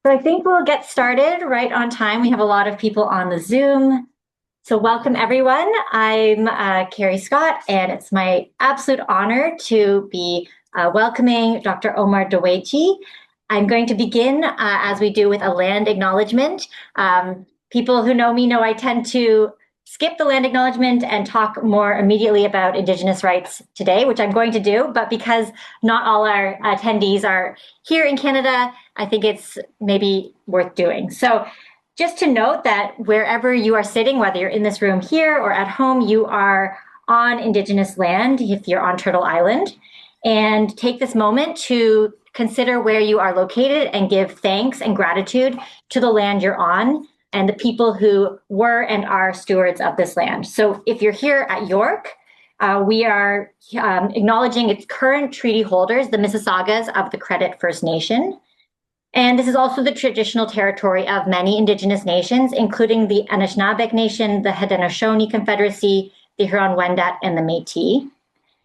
So I think we'll get started right on time. We have a lot of people on the Zoom. So welcome everyone. I'm Carrie Scott, and it's my absolute honor to be welcoming Dr. Omar Dawaichi. I'm going to begin as we do with a land acknowledgement. People who know me know I tend to skip the land acknowledgement and talk more immediately about Indigenous rights today, which I'm going to do. But because not all our attendees are here in Canada, I think it's maybe worth doing. So just to note that wherever you are sitting, whether you're in this room here or at home, you are on Indigenous land if you're on Turtle Island. And take this moment to consider where you are located and give thanks and gratitude to the land you're on and the people who were and are stewards of this land. So if you're here at York, we are acknowledging its current treaty holders, the Mississaugas of the Credit First Nation. And this is also the traditional territory of many Indigenous nations, including the Anishinaabe Nation, the Haudenosaunee Confederacy, the Huron-Wendat, and the Métis.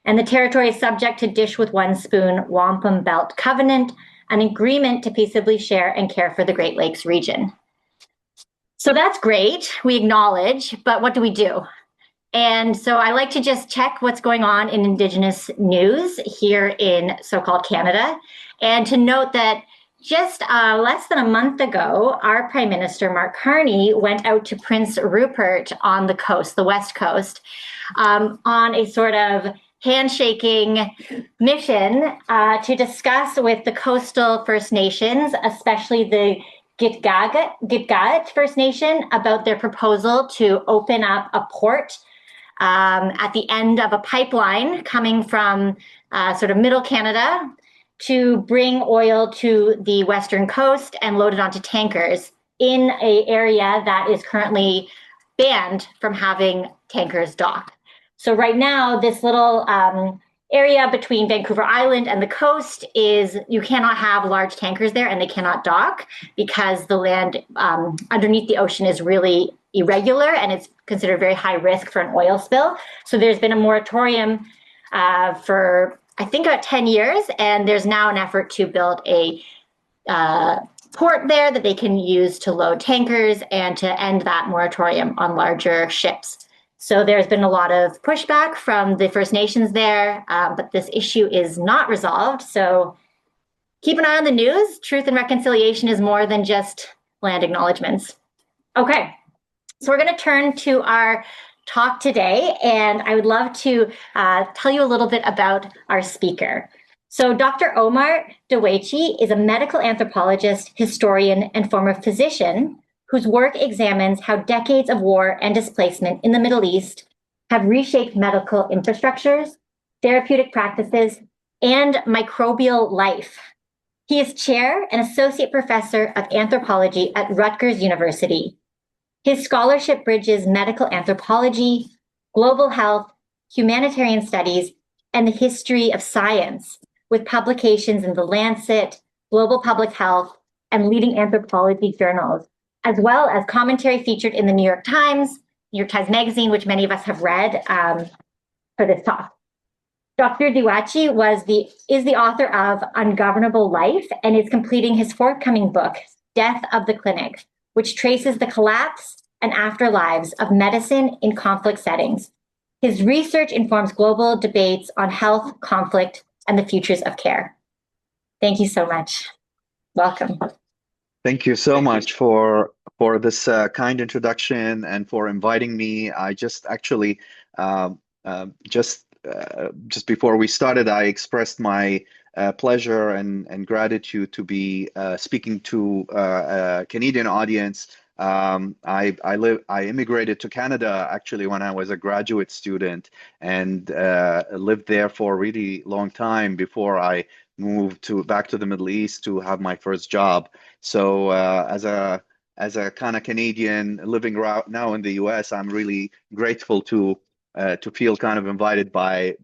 And the territory is subject to Dish with One Spoon Wampum Belt Covenant, an agreement to peaceably share and care for the Great Lakes region. So that's great, we acknowledge, but what do we do? And so I like to just check what's going on in Indigenous news here in so-called Canada, and to note that just less than a month ago, our Prime Minister, Mark Carney, went out to Prince Rupert on the coast, the West Coast, on a sort of handshaking mission to discuss with the coastal First Nations, especially the Gitgaat First Nation, about their proposal to open up a port at the end of a pipeline coming from sort of middle Canada to bring oil to the western coast and load it onto tankers in an area that is currently banned from having tankers dock. So right now, this little area between Vancouver Island and the coast is, you cannot have large tankers there and they cannot dock because the land underneath the ocean is really irregular and it's considered very high risk for an oil spill. So there's been a moratorium for I think about 10 years, and there's now an effort to build a port there that they can use to load tankers and to end that moratorium on larger ships. So there's been a lot of pushback from the First Nations there, but this issue is not resolved. So keep an eye on the news. Truth and reconciliation is more than just land acknowledgements. Okay, so we're going to turn to our talk today, and I would love to tell you a little bit about our speaker. So Dr. Omar Dawaichi is a medical anthropologist, historian, and former physician whose work examines how decades of war and displacement in the Middle East have reshaped medical infrastructures, therapeutic practices, and microbial life. He is chair and associate professor of anthropology at Rutgers University. His scholarship bridges medical anthropology, global health, humanitarian studies, and the history of science, with publications in The Lancet, Global Public Health, and leading anthropology journals, as well as commentary featured in the New York Times Magazine, which many of us have read for this talk. Dr. Dawaichi is the author of Ungovernable Life and is completing his forthcoming book, Death of the Clinic, which traces the collapse and afterlives of medicine in conflict settings. His research informs global debates on health, conflict, and the futures of care. Thank you so much. Welcome. Thank you so much for this kind introduction and for inviting me. I just actually just before we started, I expressed my pleasure and gratitude to be speaking to a Canadian audience. I immigrated to Canada actually when I was a graduate student and lived there for a really long time before I moved back to the Middle East to have my first job. So as a kind of Canadian living now in the US, I'm really grateful to feel kind of invited by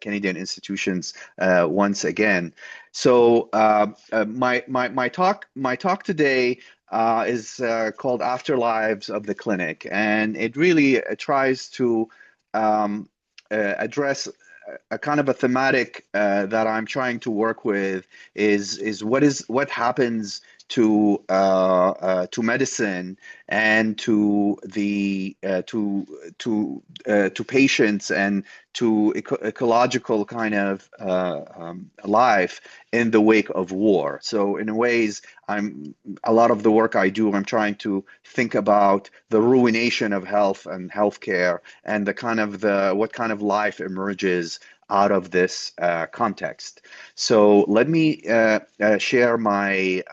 Canadian institutions once again. So my talk today is called Afterlives of the Clinic, and it really tries to address a kind of a thematic that I'm trying to work with is what happens to medicine and to the to patients and to ecological kind of life in the wake of war. So in ways, a lot of the work I do, I'm trying to think about the ruination of health and healthcare and the kind of what kind of life emerges out of this context. So let me share my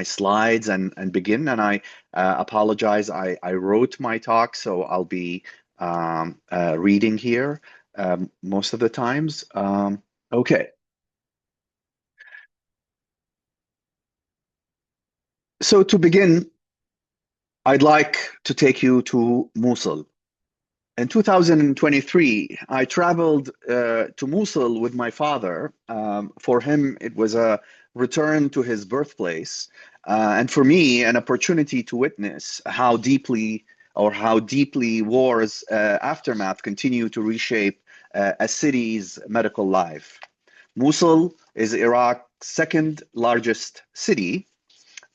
slides and begin. And I apologize. I wrote my talk, so I'll be reading here most of the times. Okay. So to begin, I'd like to take you to Mosul. In 2023, I traveled to Mosul with my father. For him, it was a return to his birthplace, and for me, an opportunity to witness how deeply war's aftermath continue to reshape a city's medical life. Mosul is Iraq's second largest city,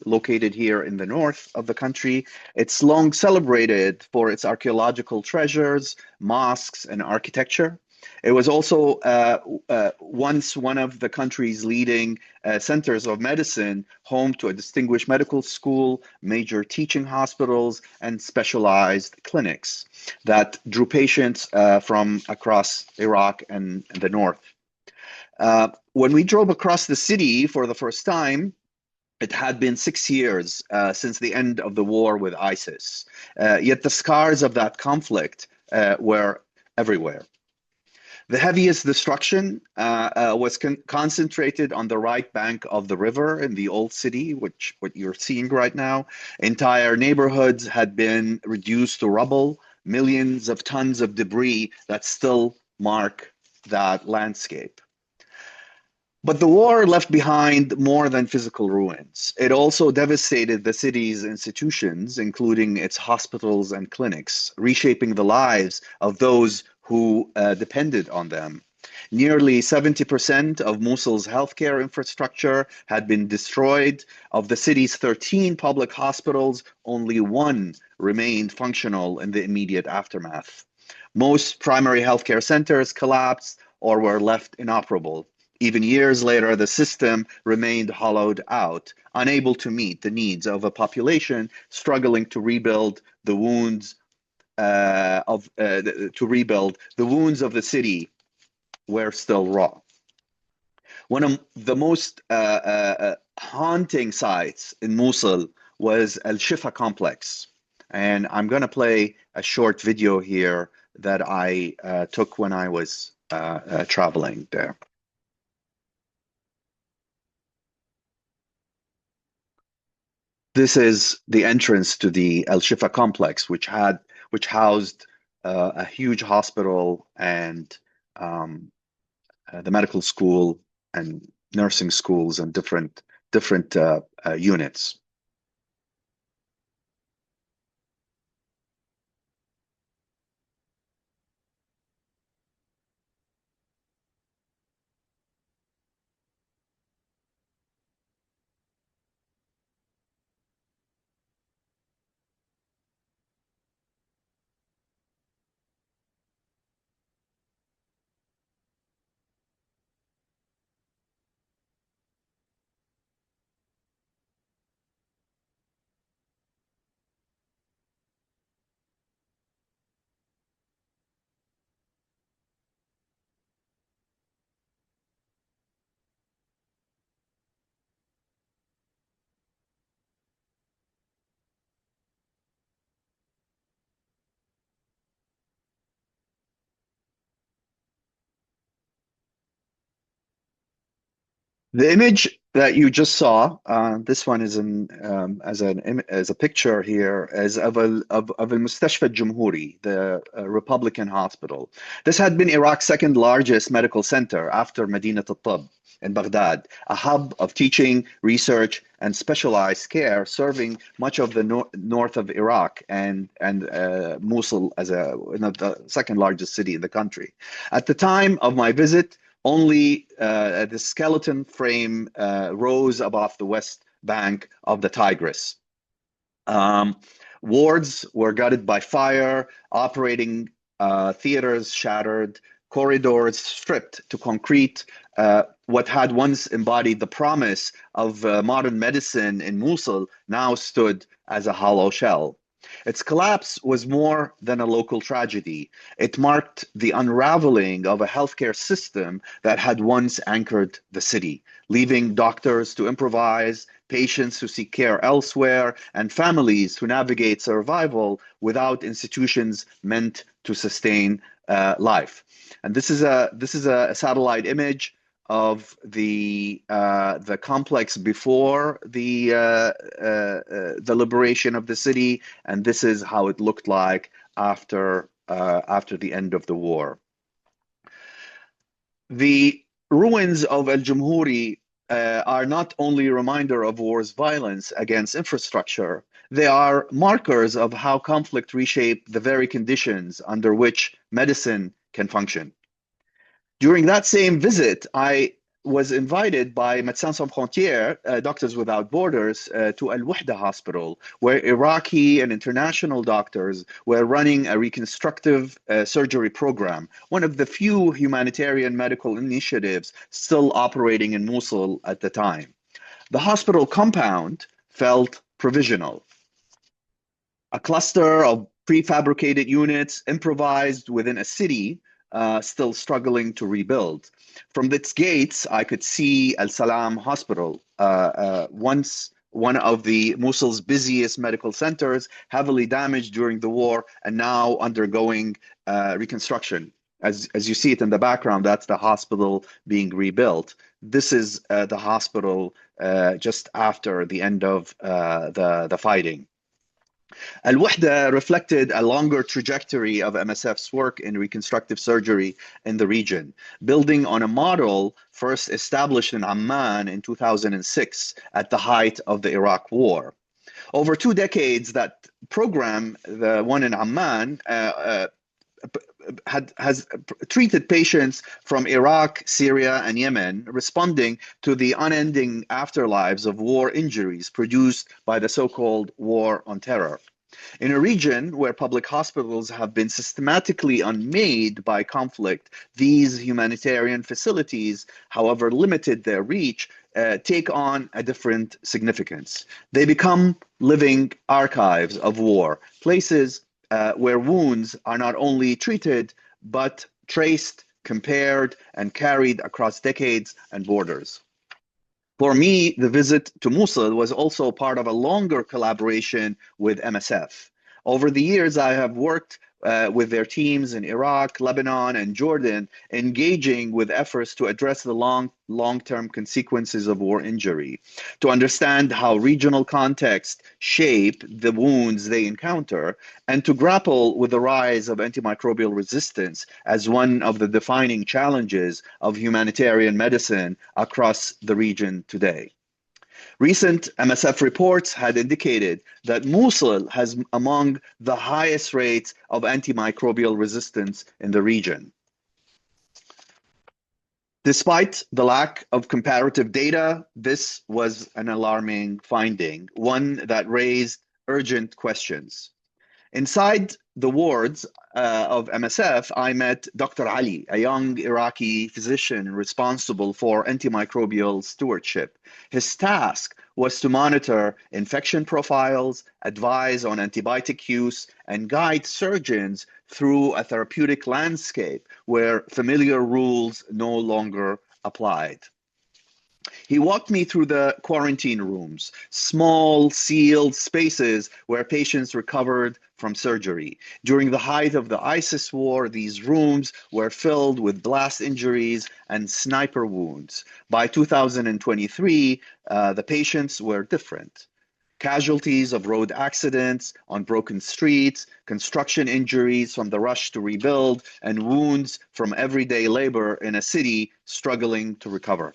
located here in the north of the country. It's long celebrated for its archaeological treasures, mosques, and architecture. It was also once one of the country's leading centers of medicine, home to a distinguished medical school, major teaching hospitals, and specialized clinics that drew patients from across Iraq and the north. When we drove across the city for the first time, it had been 6 years since the end of the war with ISIS, yet the scars of that conflict were everywhere. The heaviest destruction was concentrated on the right bank of the river in the old city, which what you're seeing right now. Entire neighborhoods had been reduced to rubble, millions of tons of debris that still mark that landscape. But the war left behind more than physical ruins. It also devastated the city's institutions, including its hospitals and clinics, reshaping the lives of those who depended on them. Nearly 70% of Mosul's healthcare infrastructure had been destroyed. Of the city's 13 public hospitals, only one remained functional in the immediate aftermath. Most primary healthcare centers collapsed or were left inoperable. Even years later, the system remained hollowed out, unable to meet the needs of a population struggling to rebuild the wounds of the city were still raw. One of the most haunting sites in Mosul was Al Shifa complex, and I'm going to play a short video here that I took when I was traveling there. This is the entrance to the Al Shifa complex, which housed a huge hospital and the medical school and nursing schools and different units. The image that you just saw, this one is as a picture here, is of Al Mustashfa Al-Jumhuri, the Republican hospital. This had been Iraq's second largest medical center after Medinat al-Tab in Baghdad, a hub of teaching, research, and specialized care, serving much of the north of Iraq and Mosul as the second largest city in the country. At the time of my visit, only the skeleton frame rose above the west bank of the Tigris. Um, Wards were gutted by fire, operating theaters shattered, corridors stripped to concrete. What had once embodied the promise of modern medicine in Mosul now stood as a hollow shell. Its collapse was more than a local tragedy. It marked the unraveling of a healthcare system that had once anchored the city, leaving doctors to improvise, patients who seek care elsewhere, and families to navigate survival without institutions meant to sustain life. And this is a satellite image of the complex before the liberation of the city, and this is how it looked like after the end of the war. The ruins of El Jumhuri are not only a reminder of war's violence against infrastructure, they are markers of how conflict reshaped the very conditions under which medicine can function. During that same visit, I was invited by Médecins Sans Frontières, Doctors Without Borders, to Al Wahda Hospital, where Iraqi and international doctors were running a reconstructive surgery program, one of the few humanitarian medical initiatives still operating in Mosul at the time. The hospital compound felt provisional, a cluster of prefabricated units improvised within a city still struggling to rebuild. From its gates, I could see Al Salam Hospital, once one of the Mosul's busiest medical centers, heavily damaged during the war and now undergoing reconstruction. As you see it in the background, that's the hospital being rebuilt. This is the hospital just after the end of the fighting. Al-Wahda reflected a longer trajectory of MSF's work in reconstructive surgery in the region, building on a model first established in Amman in 2006 at the height of the Iraq War. Over 2 decades, that program, the one in Amman, has treated patients from Iraq, Syria, and Yemen, responding to the unending afterlives of war injuries produced by the so-called war on terror. In a region where public hospitals have been systematically unmade by conflict, these humanitarian facilities, however limited their reach, take on a different significance. They become living archives of war, places where wounds are not only treated, but traced, compared, and carried across decades and borders. For me, the visit to Mosul was also part of a longer collaboration with MSF. Over the years, I have worked with their teams in Iraq, Lebanon, and Jordan, engaging with efforts to address the long-term consequences of war injury, to understand how regional contexts shape the wounds they encounter, and to grapple with the rise of antimicrobial resistance as one of the defining challenges of humanitarian medicine across the region today. Recent MSF reports had indicated that Mosul has among the highest rates of antimicrobial resistance in the region. Despite the lack of comparative data, this was an alarming finding, one that raised urgent questions. Inside the wards of MSF, I met Dr. Ali, a young Iraqi physician responsible for antimicrobial stewardship. His task was to monitor infection profiles, advise on antibiotic use, and guide surgeons through a therapeutic landscape where familiar rules no longer applied. He walked me through the quarantine rooms, small, sealed spaces where patients recovered from surgery. During the height of the ISIS war, these rooms were filled with blast injuries and sniper wounds. By 2023, the patients were different. Casualties of road accidents on broken streets, construction injuries from the rush to rebuild, and wounds from everyday labor in a city struggling to recover.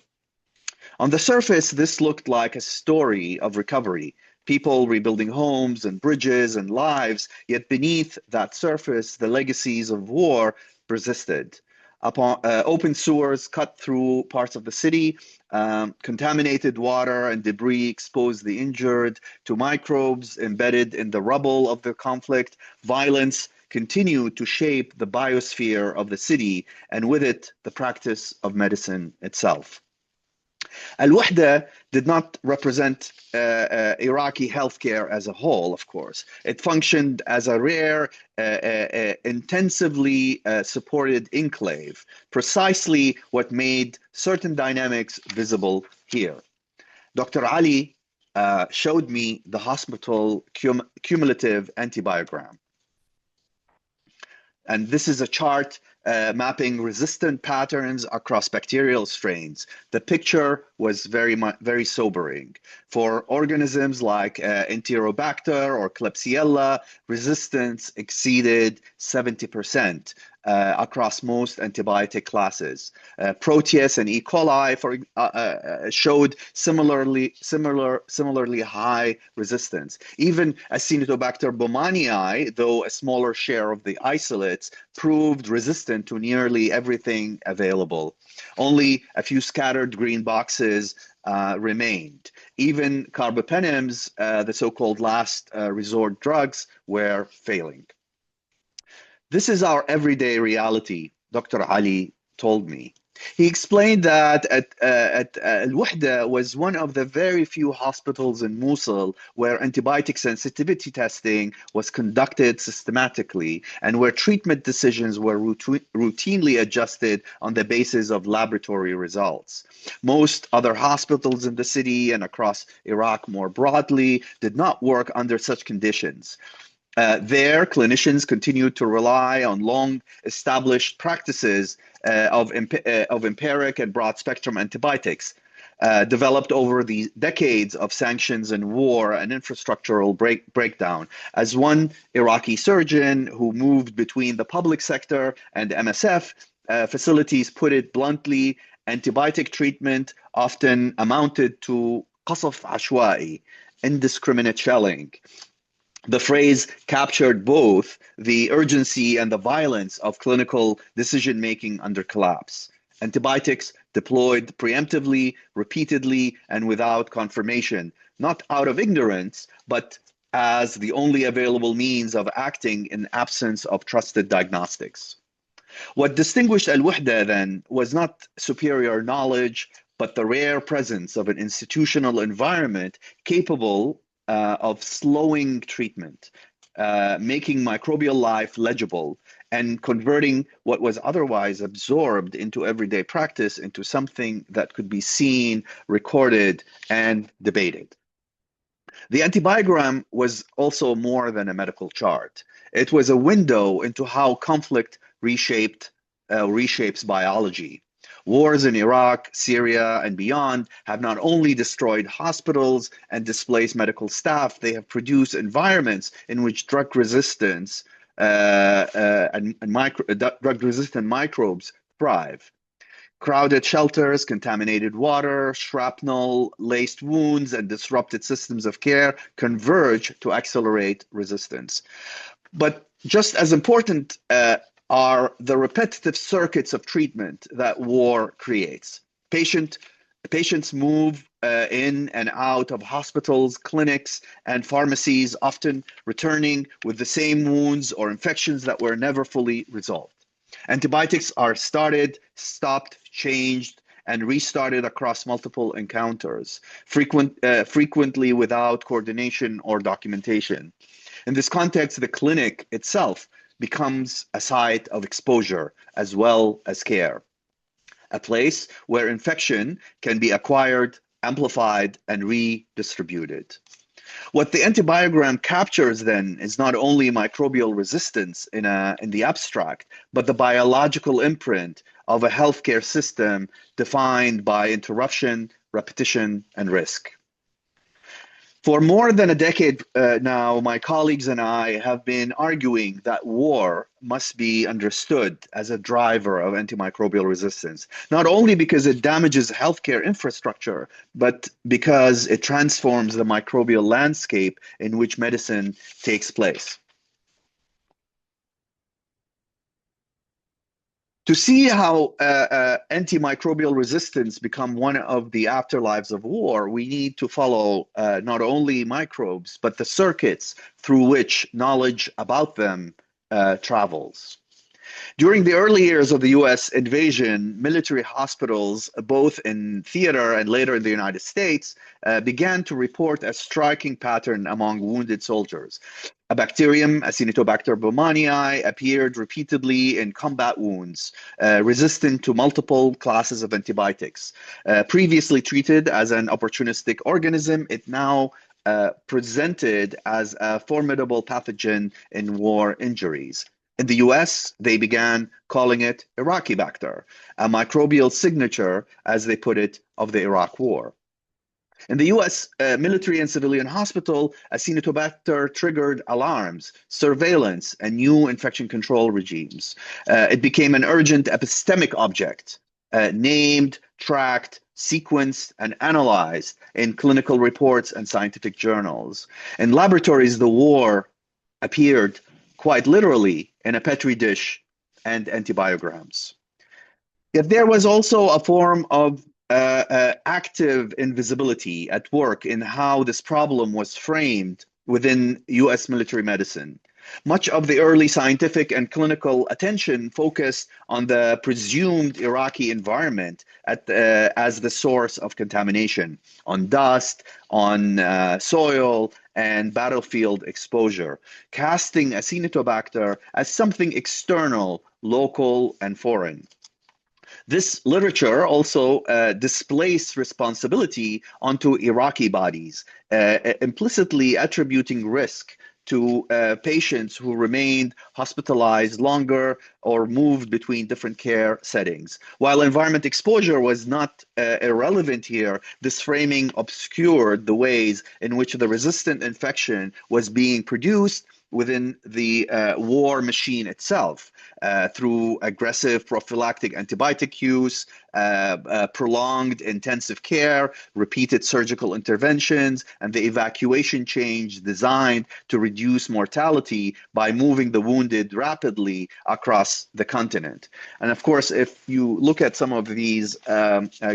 On the surface, this looked like a story of recovery, people rebuilding homes and bridges and lives, yet beneath that surface, the legacies of war persisted. Open sewers cut through parts of the city. Contaminated water and debris exposed the injured to microbes embedded in the rubble of the conflict. Violence continued to shape the biosphere of the city, and with it, the practice of medicine itself. Al-Wahda did not represent Iraqi healthcare as a whole, of course. It functioned as a rare, intensively supported enclave, precisely what made certain dynamics visible here. Dr. Ali showed me the hospital cumulative antibiogram. And this is a chart mapping resistant patterns across bacterial strains. The picture was very sobering. For organisms like Enterobacter or Klebsiella, resistance exceeded 70%. Across most antibiotic classes. Proteus and E. coli showed similarly high resistance. Even Acinetobacter baumannii, though a smaller share of the isolates, proved resistant to nearly everything available. Only a few scattered green boxes remained. Even carbapenems, the so-called last resort drugs, were failing. This is our everyday reality, Dr. Ali told me. He explained that Al-Wahda was one of the very few hospitals in Mosul where antibiotic sensitivity testing was conducted systematically and where treatment decisions were routinely adjusted on the basis of laboratory results. Most other hospitals in the city and across Iraq more broadly did not work under such conditions. There, clinicians continued to rely on long-established practices of empiric and broad-spectrum antibiotics, developed over the decades of sanctions and war and infrastructural breakdown. As one Iraqi surgeon who moved between the public sector and MSF facilities put it bluntly, antibiotic treatment often amounted to qasf ashwa'i, indiscriminate shelling. The phrase captured both the urgency and the violence of clinical decision-making under collapse. Antibiotics deployed preemptively, repeatedly, and without confirmation, not out of ignorance, but as the only available means of acting in absence of trusted diagnostics. What distinguished Al-Wahda then was not superior knowledge, but the rare presence of an institutional environment capable of slowing treatment, making microbial life legible, and converting what was otherwise absorbed into everyday practice into something that could be seen, recorded, and debated. The antibiogram was also more than a medical chart. It was a window into how conflict reshapes biology. Wars in Iraq, Syria, and beyond have not only destroyed hospitals and displaced medical staff, they have produced environments in which drug-resistant microbes thrive. Crowded shelters, contaminated water, shrapnel-laced wounds, and disrupted systems of care converge to accelerate resistance. But just as important are the repetitive circuits of treatment that war creates. Patients move in and out of hospitals, clinics, and pharmacies, often returning with the same wounds or infections that were never fully resolved. Antibiotics are started, stopped, changed, and restarted across multiple encounters, frequently without coordination or documentation. In this context, the clinic itself becomes a site of exposure as well as care, a place where infection can be acquired, amplified, and redistributed. What the antibiogram captures then is not only microbial resistance in the abstract, but the biological imprint of a healthcare system defined by interruption, repetition, and risk. For more than a decade now, my colleagues and I have been arguing that war must be understood as a driver of antimicrobial resistance, not only because it damages healthcare infrastructure, but because it transforms the microbial landscape in which medicine takes place. To see how antimicrobial resistance become one of the afterlives of war, we need to follow not only microbes, but the circuits through which knowledge about them travels. During the early years of the US invasion, military hospitals, both in theater and later in the United States, began to report a striking pattern among wounded soldiers. A bacterium, Acinetobacter baumannii, appeared repeatedly in combat wounds, resistant to multiple classes of antibiotics. Previously treated as an opportunistic organism, it now presented as a formidable pathogen in war injuries. In the US, they began calling it Iraqibacter, a microbial signature, as they put it, of the Iraq War. In the US military and civilian hospital, Acinetobacter triggered alarms, surveillance, and new infection control regimes. It became an urgent epistemic object, named, tracked, sequenced, and analyzed in clinical reports and scientific journals. In laboratories, the war appeared quite literally in a petri dish and antibiograms. Yet there was also a form of active invisibility at work in how this problem was framed within US military medicine. Much of the early scientific and clinical attention focused on the presumed Iraqi environment as the source of contamination, on dust, on soil, and battlefield exposure, casting Acinetobacter as something external, local, and foreign. This literature also displaced responsibility onto Iraqi bodies, implicitly attributing risk to patients who remained hospitalized longer or moved between different care settings. While environment exposure was not irrelevant here, this framing obscured the ways in which the resistant infection was being produced within the war machine itself through aggressive prophylactic antibiotic use, prolonged intensive care, repeated surgical interventions, and the evacuation chains designed to reduce mortality by moving the wounded rapidly across the continent. And of course, if you look at some of these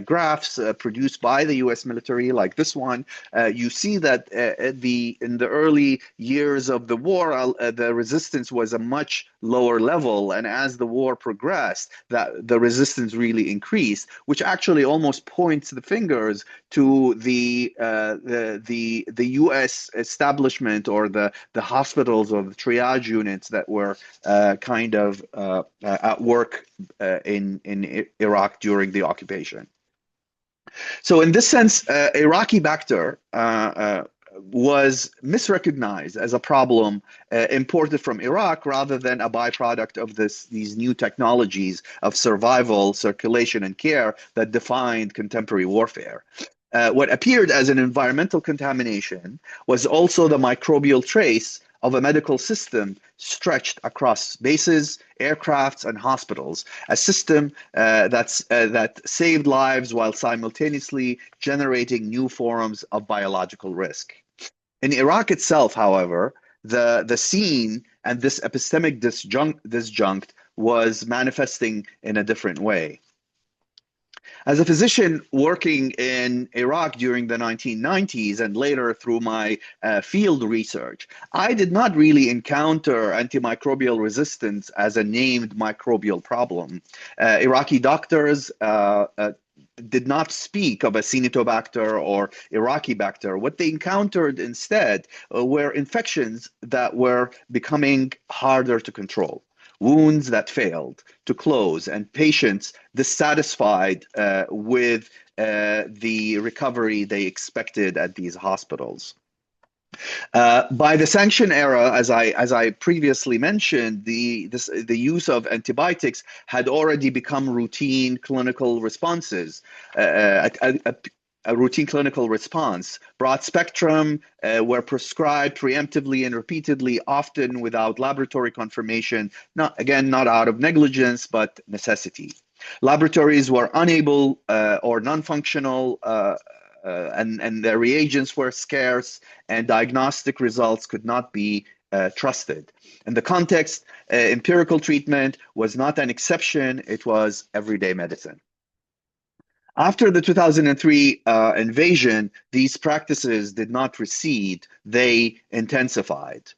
graphs produced by the US military, like this one, you see that in the early years of the war, the resistance was a much lower level. And as the war progressed, the resistance really increased, which actually almost points the fingers to the U.S. establishment or the hospitals or the triage units that were kind of at work in Iraq during the occupation. So in this sense, Iraqibacter was misrecognized as a problem imported from Iraq rather than a byproduct of these new technologies of survival, circulation, and care that defined contemporary warfare. What appeared as an environmental contamination was also the microbial trace of a medical system stretched across bases, aircrafts, and hospitals, a system that saved lives while simultaneously generating new forms of biological risk. In Iraq itself, however, the scene and this epistemic disjunct was manifesting in a different way. As a physician working in Iraq during the 1990s and later through my field research, I did not really encounter antimicrobial resistance as a named microbial problem. Iraqi doctors did not speak of Acinetobacter or Iraqibacter. What they encountered instead were infections that were becoming harder to control, wounds that failed to close, and patients dissatisfied with the recovery they expected at these hospitals. By the sanction era, as I previously mentioned, the use of antibiotics had already become routine clinical responses. A routine clinical response. Broad spectrum were prescribed preemptively and repeatedly, often without laboratory confirmation, not out of negligence, but necessity. Laboratories were unable or non-functional and the reagents were scarce, and diagnostic results could not be trusted. In the context, empirical treatment was not an exception, it was everyday medicine. After the 2003 invasion, these practices did not recede, they intensified.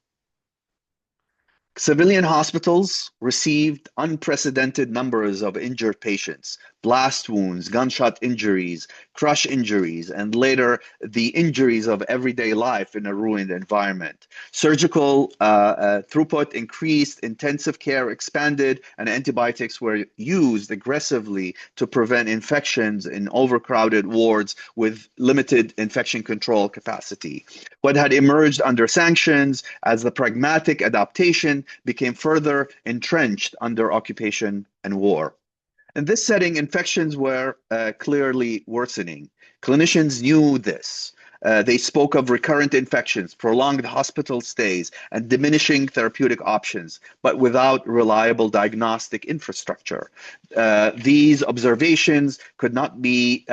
Civilian hospitals received unprecedented numbers of injured patients, blast wounds, gunshot injuries, crush injuries, and later the injuries of everyday life in a ruined environment. Surgical throughput increased, intensive care expanded, and antibiotics were used aggressively to prevent infections in overcrowded wards with limited infection control capacity. What had emerged under sanctions as the pragmatic adaptation became further entrenched under occupation and war. In this setting, infections were clearly worsening. Clinicians knew this. They spoke of recurrent infections, prolonged hospital stays, and diminishing therapeutic options, but without reliable diagnostic infrastructure. These observations could not be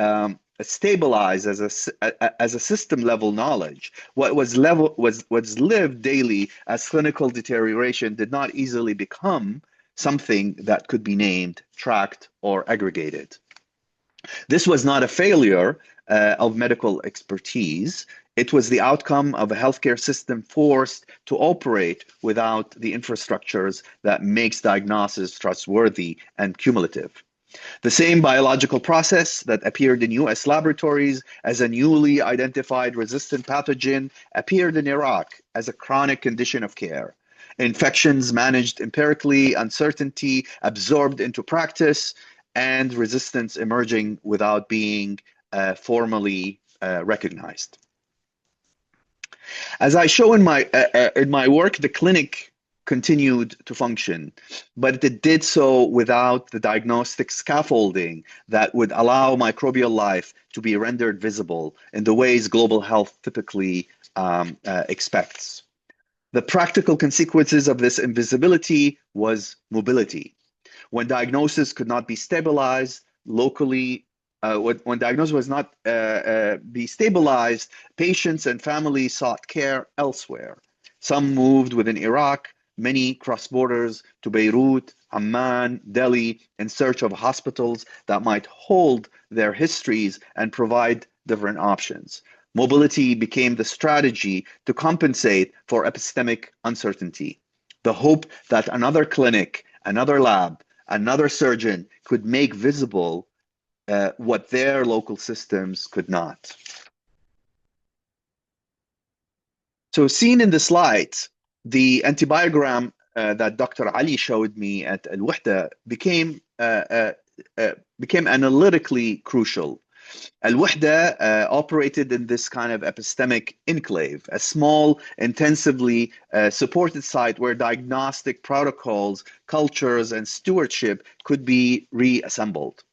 stabilized as a system level knowledge. What was lived daily as clinical deterioration did not easily become something that could be named, tracked, or aggregated. This was not a failure of medical expertise. It was the outcome of a healthcare system forced to operate without the infrastructures that makes diagnosis trustworthy and cumulative. The same biological process that appeared in US laboratories as a newly identified resistant pathogen appeared in Iraq as a chronic condition of care. Infections managed empirically, uncertainty absorbed into practice, and resistance emerging without being formally recognized. As I show in my work, the clinic continued to function, but it did so without the diagnostic scaffolding that would allow microbial life to be rendered visible in the ways global health typically expects. The practical consequences of this invisibility was mobility. When diagnosis could not be stabilized locally, when diagnosis was not be stabilized, patients and families sought care elsewhere. Some moved within Iraq, many crossed borders to Beirut, Amman, Delhi in search of hospitals that might hold their histories and provide different options. Mobility became the strategy to compensate for epistemic uncertainty. The hope that another clinic, another lab, another surgeon could make visible what their local systems could not. So seen in the slides, the antibiogram that Dr. Ali showed me at Al-Wahda became analytically crucial. Al-Wahda operated in this kind of epistemic enclave, a small, intensively supported site where diagnostic protocols, cultures, and stewardship could be reassembled.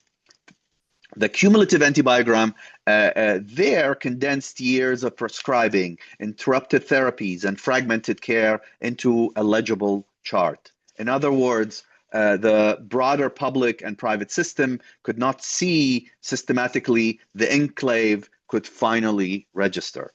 The cumulative antibiogram there condensed years of prescribing, interrupted therapies, and fragmented care into a legible chart. In other words, the broader public and private system could not see systematically, the enclave could finally register.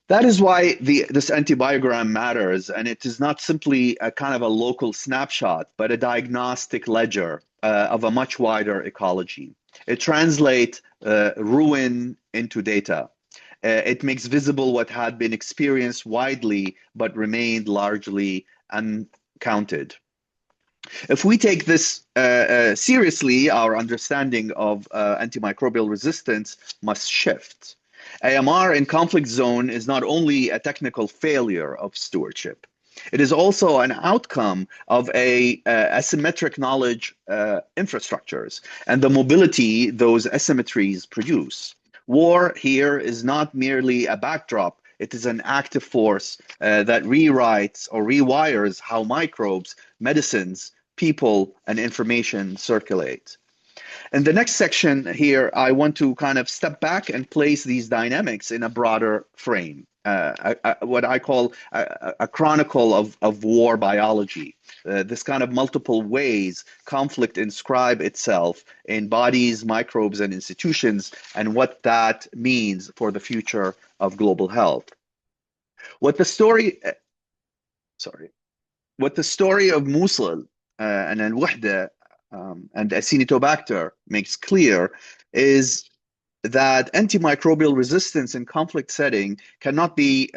That is why this antibiogram matters, and it is not simply a kind of a local snapshot, but a diagnostic ledger of a much wider ecology. It translates ruin into data. It makes visible what had been experienced widely, but remained largely uncounted. If we take this seriously, our understanding of antimicrobial resistance must shift. AMR in conflict zone is not only a technical failure of stewardship, it is also an outcome of asymmetric knowledge infrastructures and the mobility those asymmetries produce. War here is not merely a backdrop, it is an active force that rewrites or rewires how microbes, medicines, people, and information circulate. In the next section here, I want to kind of step back and place these dynamics in a broader frame, what I call a chronicle of war biology. This kind of multiple ways conflict inscribe itself in bodies, microbes, and institutions, and what that means for the future of global health. What the story sorry, what the story of Mosul and Al-Wahda and Acinetobacter makes clear is that antimicrobial resistance in conflict setting cannot be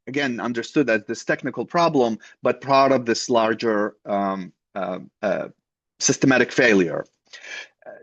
again understood as this technical problem, but part of this larger systematic failure.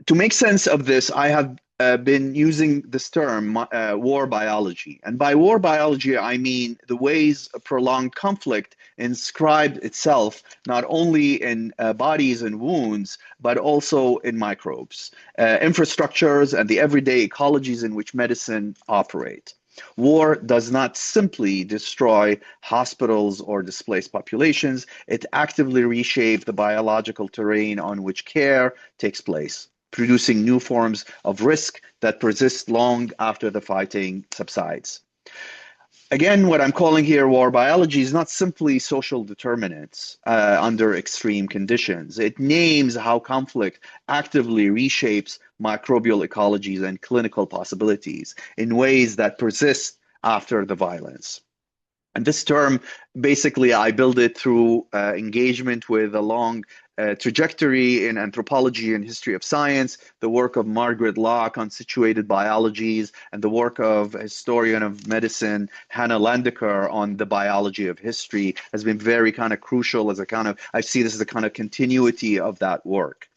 To make sense of this, I have been using this term, war biology. And by war biology, I mean the ways a prolonged conflict inscribed itself not only in bodies and wounds, but also in microbes, infrastructures, and the everyday ecologies in which medicine operate. War does not simply destroy hospitals or displace populations, it actively reshapes the biological terrain on which care takes place, producing new forms of risk that persist long after the fighting subsides. Again, what I'm calling here war biology is not simply social determinants under extreme conditions. It names how conflict actively reshapes microbial ecologies and clinical possibilities in ways that persist after the violence. And this term, basically, I build it through engagement with a long trajectory in anthropology and history of science, the work of Margaret Law, Constituted Biologies, and the work of historian of medicine, Hannah Landecker, on the biology of history has been very kind of crucial as a kind of, I see this as a kind of continuity of that work.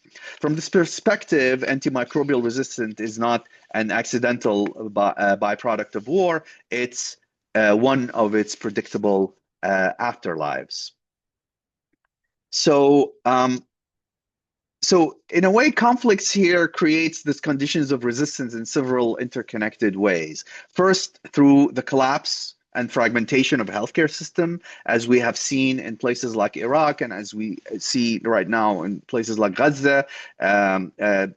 From this perspective, antimicrobial resistance is not an accidental byproduct of war, it's one of its predictable afterlives. So in a way, conflicts here creates these conditions of resistance in several interconnected ways. First, through the collapse and fragmentation of healthcare system, as we have seen in places like Iraq, and as we see right now in places like Gaza.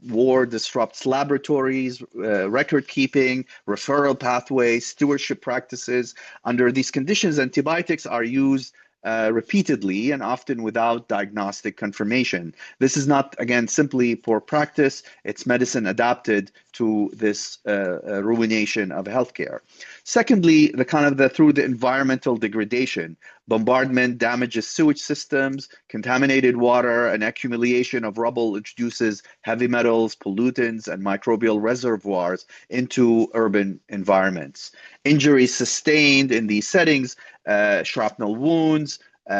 War disrupts laboratories, record keeping, referral pathways, stewardship practices. Under these conditions, antibiotics are used repeatedly and often without diagnostic confirmation. This is not, again, simply poor practice. It's medicine adapted to this ruination of healthcare. Secondly, through the environmental degradation, bombardment damages sewage systems, contaminated water, and accumulation of rubble introduces heavy metals, pollutants, and microbial reservoirs into urban environments. Injuries sustained in these settings, shrapnel wounds,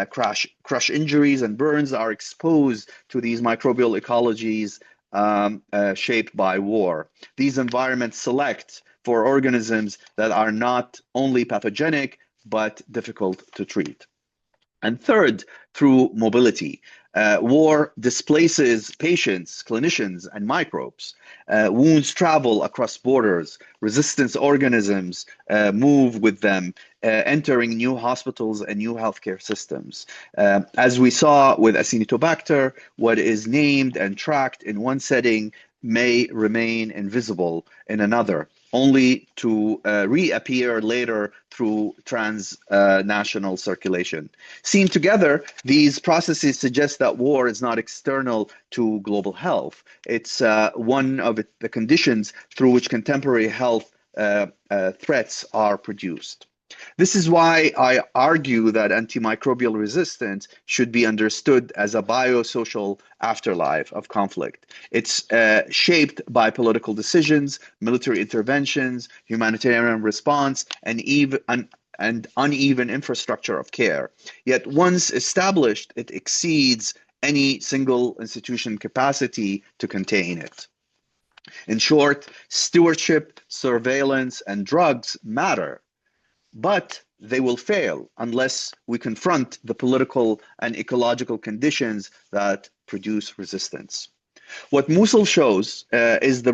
crush injuries, and burns are exposed to these microbial ecologies shaped by war. These environments select for organisms that are not only pathogenic, but difficult to treat. And third, through mobility. War displaces patients, clinicians, and microbes. Wounds travel across borders. Resistance organisms move with them, entering new hospitals and new healthcare systems. As we saw with Acinetobacter, what is named and tracked in one setting may remain invisible in another, only to reappear later through transnational circulation. Seen together, these processes suggest that war is not external to global health. It's one of the conditions through which contemporary health threats are produced. This is why I argue that antimicrobial resistance should be understood as a biosocial afterlife of conflict. It's shaped by political decisions, military interventions, humanitarian response, and uneven infrastructure of care. Yet once established, it exceeds any single institution capacity to contain it. In short, stewardship, surveillance, and drugs matter, but they will fail unless we confront the political and ecological conditions that produce resistance. What Mosul shows is that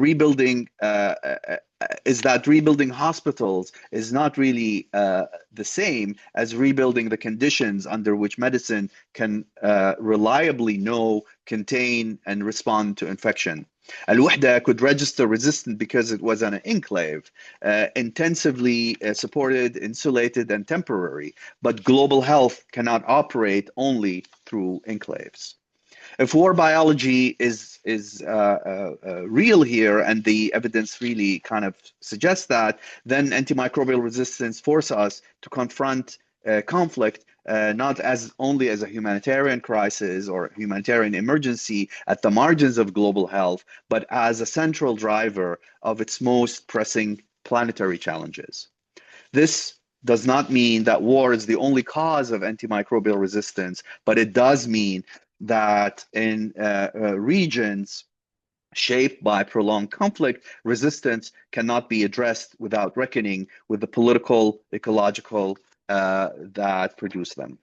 rebuilding hospitals is not really the same as rebuilding the conditions under which medicine can reliably know, contain, and respond to infection. Al-Wahda could register resistant because it was an enclave, intensively supported, insulated, and temporary. But global health cannot operate only through enclaves. If war biology is real here, and the evidence really kind of suggests that, then antimicrobial resistance forces us to confront conflict not as only as a humanitarian crisis or humanitarian emergency at the margins of global health, but as a central driver of its most pressing planetary challenges. This does not mean that war is the only cause of antimicrobial resistance, but it does mean that in regions shaped by prolonged conflict, resistance cannot be addressed without reckoning with the political, ecological that produce them.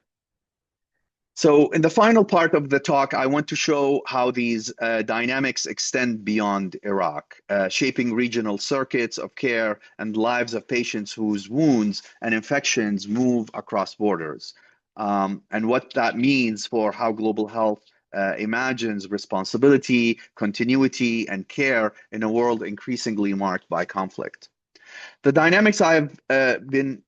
So in the final part of the talk, I want to show how these dynamics extend beyond Iraq, shaping regional circuits of care and lives of patients whose wounds and infections move across borders, and what that means for how global health imagines responsibility, continuity, and care in a world increasingly marked by conflict. The dynamics I have been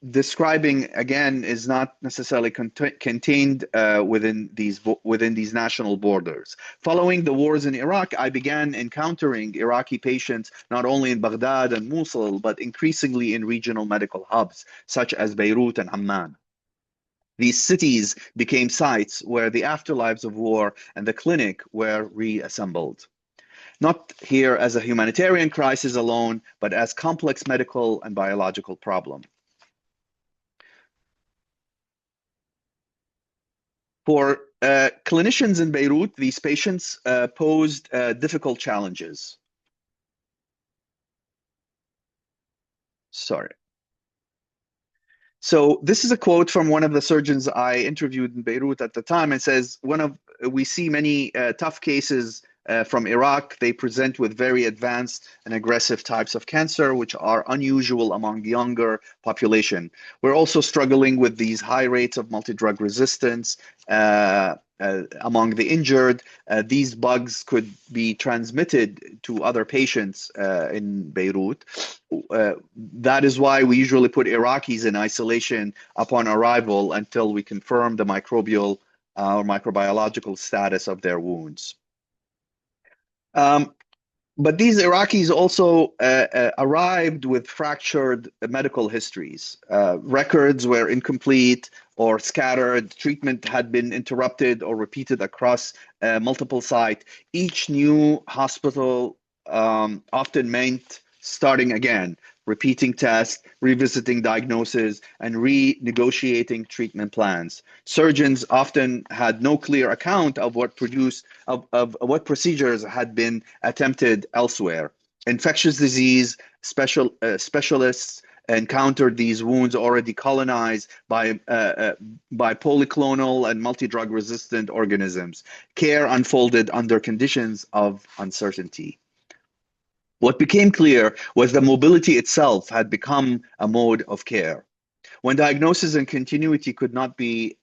describing again is not necessarily contained within these national borders. Following the wars in Iraq, I began encountering Iraqi patients not only in Baghdad and Mosul, but increasingly in regional medical hubs such as Beirut and Amman. These cities became sites where the afterlives of war and the clinic were reassembled. Not here as a humanitarian crisis alone, but as complex medical and biological problem. For clinicians in Beirut, these patients posed difficult challenges. Sorry. So this is a quote from one of the surgeons I interviewed in Beirut at the time. It says, we see many tough cases from Iraq. They present with very advanced and aggressive types of cancer, which are unusual among the younger population. We're also struggling with these high rates of multi-drug resistance among the injured. These bugs could be transmitted to other patients in Beirut. That is why we usually put Iraqis in isolation upon arrival until we confirm the microbial or microbiological status of their wounds. But these Iraqis also arrived with fractured medical histories. Records were incomplete or scattered. Treatment had been interrupted or repeated across multiple sites. Each new hospital often meant starting again, repeating tests, revisiting diagnosis, and renegotiating treatment plans. Surgeons often had no clear account of what what procedures had been attempted elsewhere. Infectious disease specialists encountered these wounds already colonized by polyclonal and multi-drug resistant organisms. Care unfolded under conditions of uncertainty. What became clear was that mobility itself had become a mode of care. When diagnosis and continuity could not be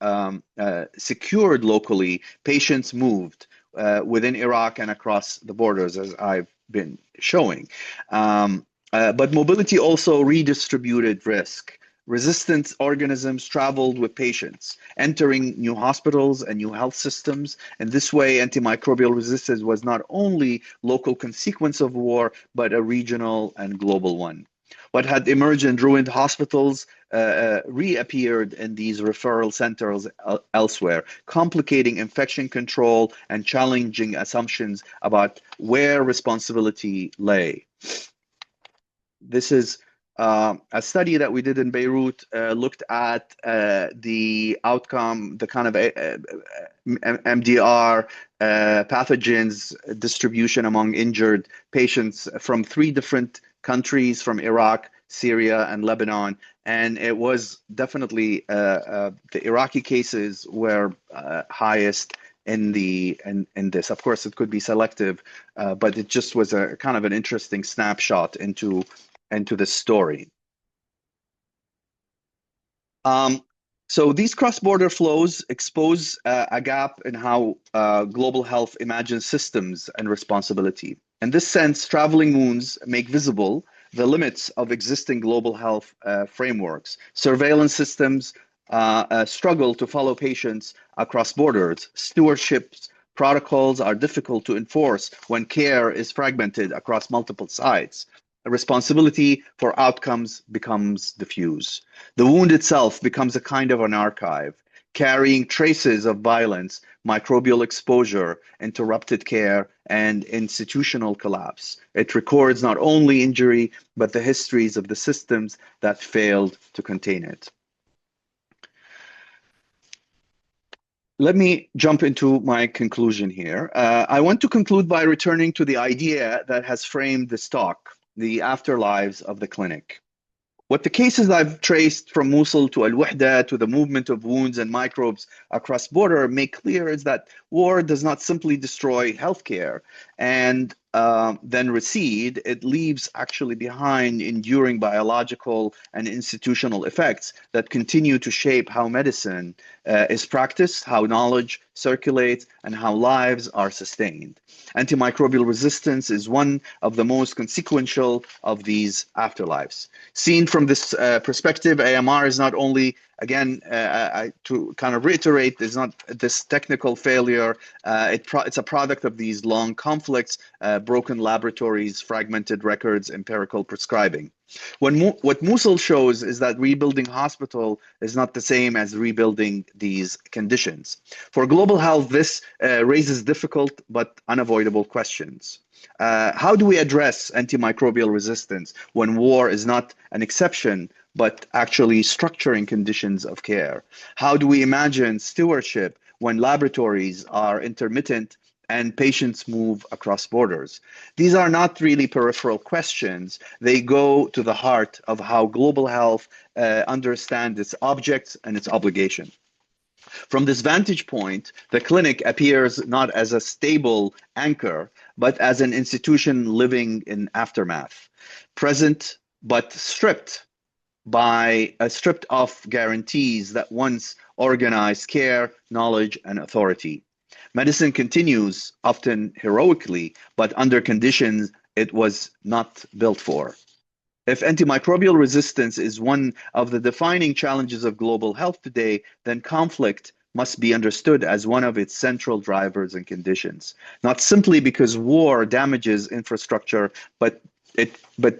secured locally, patients moved within Iraq and across the borders, as I've been showing. But mobility also redistributed risk. Resistant organisms traveled with patients, entering new hospitals and new health systems. In this way, antimicrobial resistance was not only local consequence of war, but a regional and global one. What had emerged in ruined hospitals reappeared in these referral centers elsewhere, complicating infection control and challenging assumptions about where responsibility lay. This is a study that we did in Beirut looked at the outcome, the kind of MDR pathogens distribution among injured patients from 3 different countries, from Iraq, Syria, and Lebanon. And it was definitely the Iraqi cases were highest in this. Of course, it could be selective, but it just was a kind of an interesting snapshot into this story. So these cross-border flows expose a gap in how global health imagines systems and responsibility. In this sense, traveling wounds make visible the limits of existing global health frameworks. Surveillance systems struggle to follow patients across borders. Stewardship protocols are difficult to enforce when care is fragmented across multiple sites. responsibility for outcomes becomes diffuse. The wound itself becomes a kind of an archive, carrying traces of violence, microbial exposure, interrupted care, and institutional collapse. It records not only injury, but the histories of the systems that failed to contain it. Let me jump into my conclusion here. I want to conclude by returning to the idea that has framed this talk, the afterlives of the clinic. What the cases I've traced from Mosul to Al-Wahda to the movement of wounds and microbes across border make clear is that war does not simply destroy healthcare and then recede. It leaves actually behind enduring biological and institutional effects that continue to shape how medicine is practiced, how knowledge circulates, and how lives are sustained. Antimicrobial resistance is one of the most consequential of these afterlives. Seen from this perspective, AMR is not only, again, to kind of reiterate, is not this technical failure. It's a product of these long conflicts, broken laboratories, fragmented records, empirical prescribing. What Mosul shows is that rebuilding hospital is not the same as rebuilding these conditions. For global health, this raises difficult but unavoidable questions. How do we address antimicrobial resistance when war is not an exception, but actually structuring conditions of care? How do we imagine stewardship when laboratories are intermittent and patients move across borders? These are not really peripheral questions. They go to the heart of how global health understands its objects and its obligation. From this vantage point, the clinic appears not as a stable anchor, but as an institution living in aftermath, present but stripped of guarantees that once organized care, knowledge, and authority. Medicine continues, often heroically, but under conditions it was not built for. If antimicrobial resistance is one of the defining challenges of global health today, then conflict must be understood as one of its central drivers and conditions, not simply because war damages infrastructure, but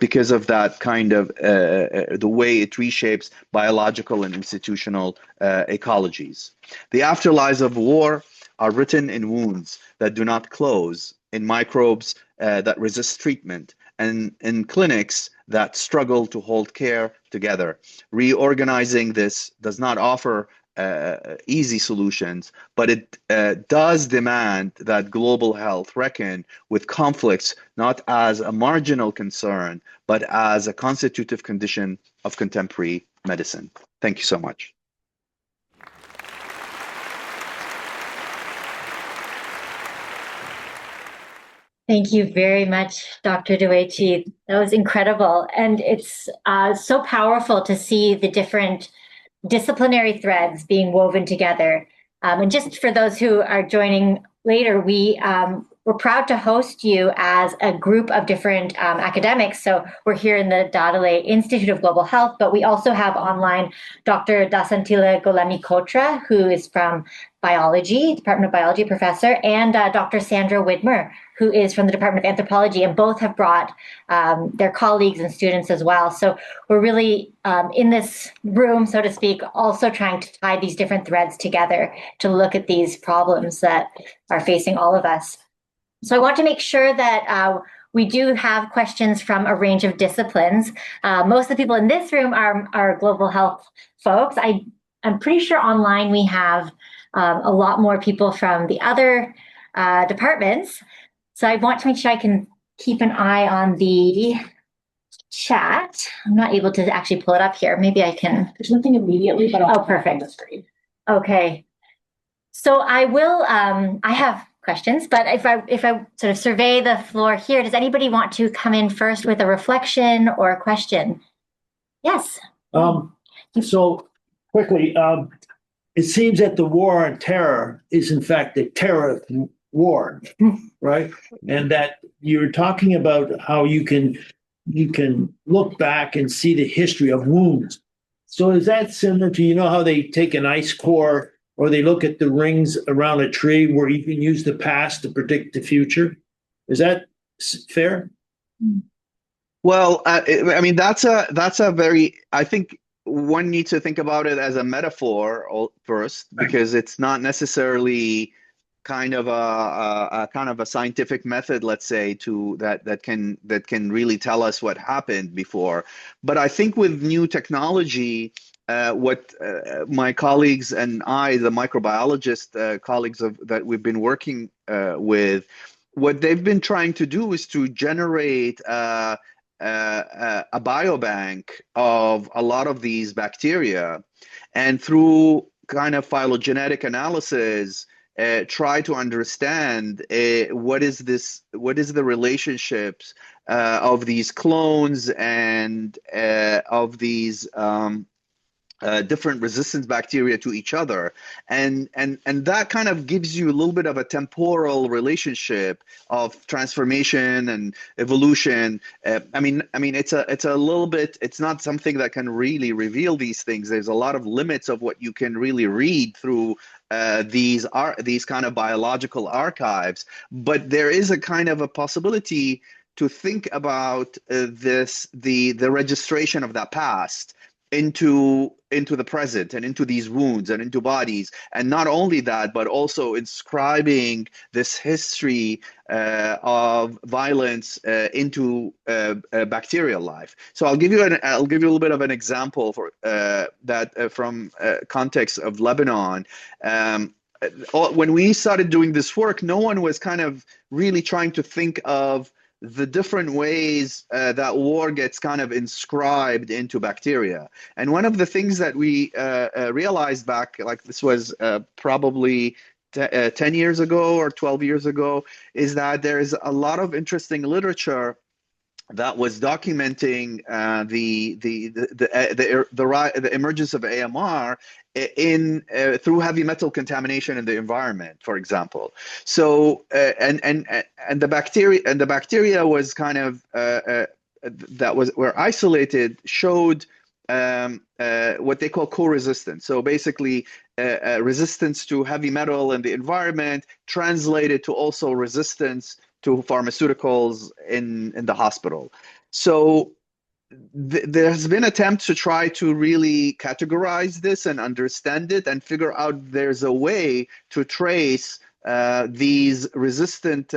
because of that kind of the way it reshapes biological and institutional ecologies. The afterlives of war are written in wounds that do not close, in microbes that resist treatment, and in clinics that struggle to hold care together. Reorganizing this does not offer easy solutions, but it does demand that global health reckon with conflicts not as a marginal concern, but as a constitutive condition of contemporary medicine. Thank you so much. Thank you very much, Dr. Doueichi. That was incredible. And it's so powerful to see the different disciplinary threads being woven together. And just for those who are joining later, we're proud to host you as a group of different academics. So we're here in the Dadale Institute of Global Health, but we also have online Dr. Dasantila Golemi-Kotra, who is from biology, Department of Biology professor, and Dr. Sandra Widmer, who is from the Department of Anthropology, and both have brought their colleagues and students as well. So we're really in this room, so to speak, also trying to tie these different threads together to look at these problems that are facing all of us. So I want to make sure that we do have questions from a range of disciplines. Most of the people in this room are global health folks. I'm pretty sure online we have a lot more people from the other departments. So I want to make sure I can keep an eye on the chat. I'm not able to actually pull it up here. Maybe I can. There's nothing immediately, but I'll perfect. The screen. Okay. So I will, I have questions, but if I sort of survey the floor here, does anybody want to come in first with a reflection or a question? Yes. So quickly, it seems that the war on terror is in fact a terror war, right? And that you're talking about how you can look back and see the history of wounds. So is that similar to, you know, how they take an ice core or they look at the rings around a tree where you can use the past to predict the future? Is that fair? Well, I mean, that's a very, I think one needs to think about it as a metaphor first, Right. because it's not necessarily kind of a kind of a scientific method, let's say, to that can really tell us what happened before. But I think with new technology, what my colleagues and I, the microbiologist colleagues that we've been working with, what they've been trying to do is to generate a biobank of a lot of these bacteria, and through kind of phylogenetic analysis, try to understand what is the relationships of these clones and of these different resistance bacteria to each other, and that kind of gives you a little bit of a temporal relationship of transformation and evolution. I mean, it's a little bit. It's not something that can really reveal these things. There's a lot of limits of what you can really read through these kind of biological archives, but there is a kind of a possibility to think about the registration of that past into the present and into these wounds and into bodies, and not only that, but also inscribing this history of violence into bacterial life. So I'll give you a little bit of an example for that from context of Lebanon. When we started doing this work, no one was kind of really trying to think of the different ways that war gets kind of inscribed into bacteria. And one of the things that we realized back, like this was probably 10 years ago or 12 years ago, is that there is a lot of interesting literature that was documenting the emergence of AMR in through heavy metal contamination in the environment, for example. So and the bacteria was kind of that were isolated, showed what they call co-resistance. So basically, resistance to heavy metal in the environment translated to also resistance to pharmaceuticals in the hospital. So there has been attempts to try to really categorize this and understand it and figure out there's a way to trace these resistant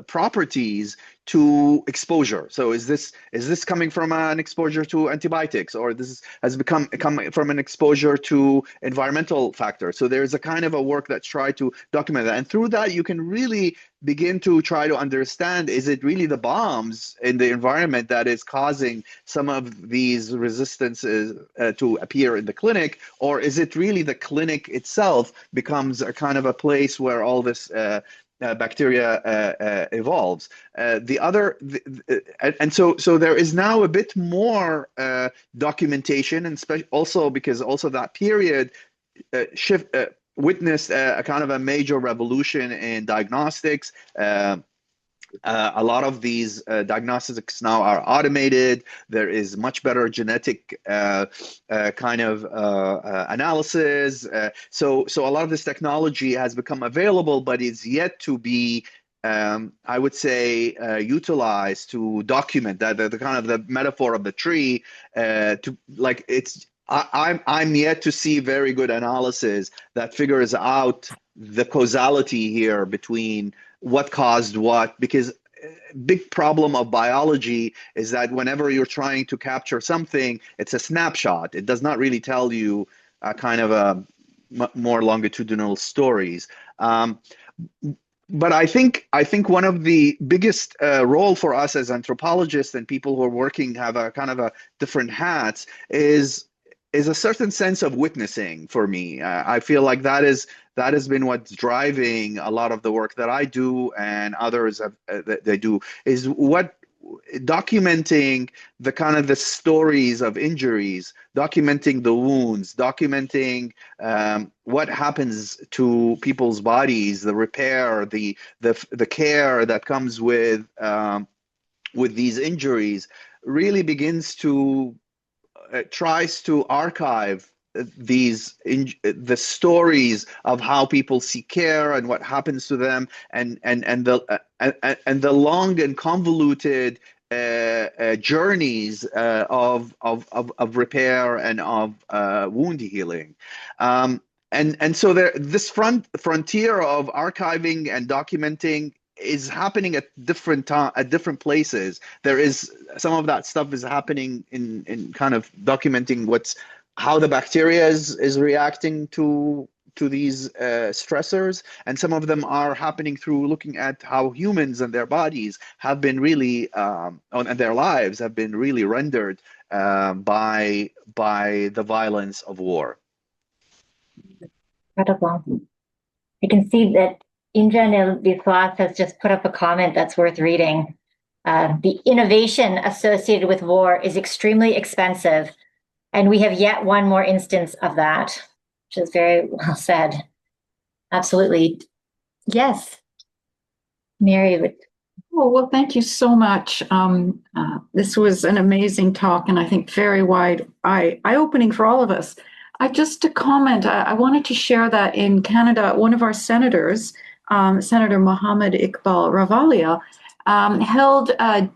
properties to exposure. So is this coming from an exposure to antibiotics, or this has come from an exposure to environmental factors? So there's a kind of a work that's tried to document that, and through that you can really begin to try to understand, is it really the bombs in the environment that is causing some of these resistances to appear in the clinic, or is it really the clinic itself becomes a kind of a place where all this bacteria evolves. So there is now a bit more documentation, and also because also that period witnessed a kind of a major revolution in diagnostics. A lot of these diagnostics now are automated. There is much better genetic kind of analysis. So a lot of this technology has become available, but is yet to be, I would say, utilized to document that the kind of the metaphor of the tree. To like it's. I'm yet to see very good analysis that figures out the causality here between what caused what, because big problem of biology is that whenever you're trying to capture something, it's a snapshot. It does not really tell you a kind of a more longitudinal stories. But I think one of the biggest role for us as anthropologists and people who are working have a kind of a different hats is a certain sense of witnessing for me. I feel like that has been what's driving a lot of the work that I do and others that they do, is what documenting the kind of the stories of injuries, documenting the wounds, documenting what happens to people's bodies, the repair, the care that comes with these injuries, really begins to tries to archive the stories of how people seek care and what happens to them, and the long and convoluted journeys of repair and of wound healing. And so this frontier of archiving and documenting is happening at different places. There is some of that stuff is happening in kind of documenting how the bacteria is reacting to these stressors, and some of them are happening through looking at how humans and their bodies have been really and their lives have been really rendered by the violence of war. Incredible. You can see that Injan Biswas has just put up a comment that's worth reading. The innovation associated with war is extremely expensive, and we have yet one more instance of that, which is very well said. Absolutely. Yes. Mary would. Oh, well, thank you so much. This was an amazing talk, and I think very eye-opening for all of us. Just to comment, I wanted to share that in Canada, one of our senators, Senator Mohammed Iqbal Ravalia, held, I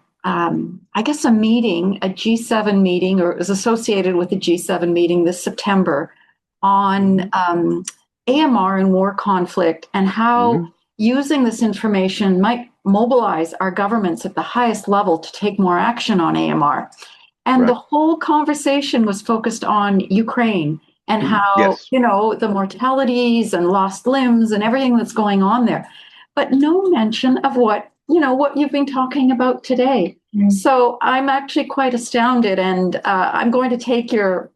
guess, a meeting, a G7 meeting, or it was associated with the G7 meeting this September on AMR and war conflict, and how using this information might mobilize our governments at the highest level to take more action on AMR. And the whole conversation was focused on Ukraine and how, the mortalities and lost limbs and everything that's going on there, but no mention of what you've been talking about today. So I'm actually quite astounded, and I'm going to take your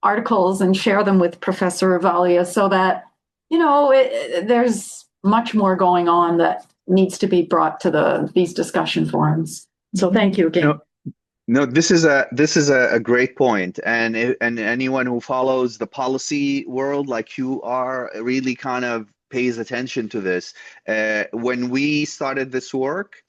articles and share them with Professor Ravalia so that, there's much more going on that needs to be brought to these discussion forums. So thank you again. No, this is a great point, and anyone who follows the policy world like you are really kind of pays attention to this. When we started this work,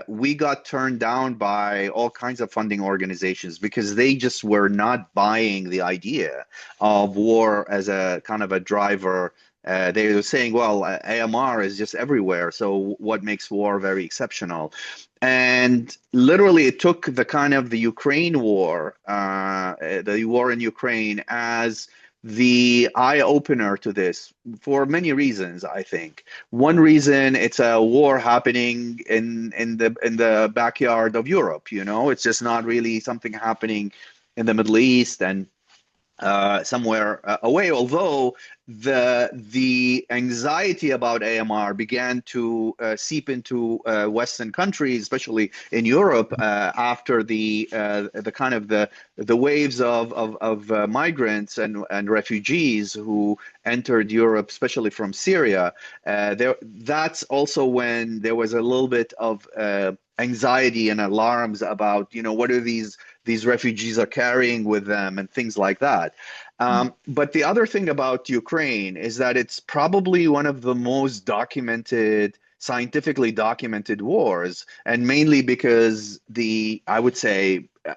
we got turned down by all kinds of funding organizations because they just were not buying the idea of war as a kind of a driver. They were saying, well, AMR is just everywhere, so what makes war very exceptional? And literally it took the Ukraine war, the war in Ukraine, as the eye-opener to this for many reasons, I think. One reason, it's a war happening in the backyard of Europe, it's just not really something happening in the Middle East and somewhere away, although the anxiety about AMR began to seep into Western countries, especially in Europe, after the waves of migrants and refugees who entered Europe, especially from Syria. That's also when there was a little bit of anxiety and alarms about, what are these refugees are carrying with them and things like that. But the other thing about Ukraine is that it's probably one of the most scientifically documented wars, and mainly because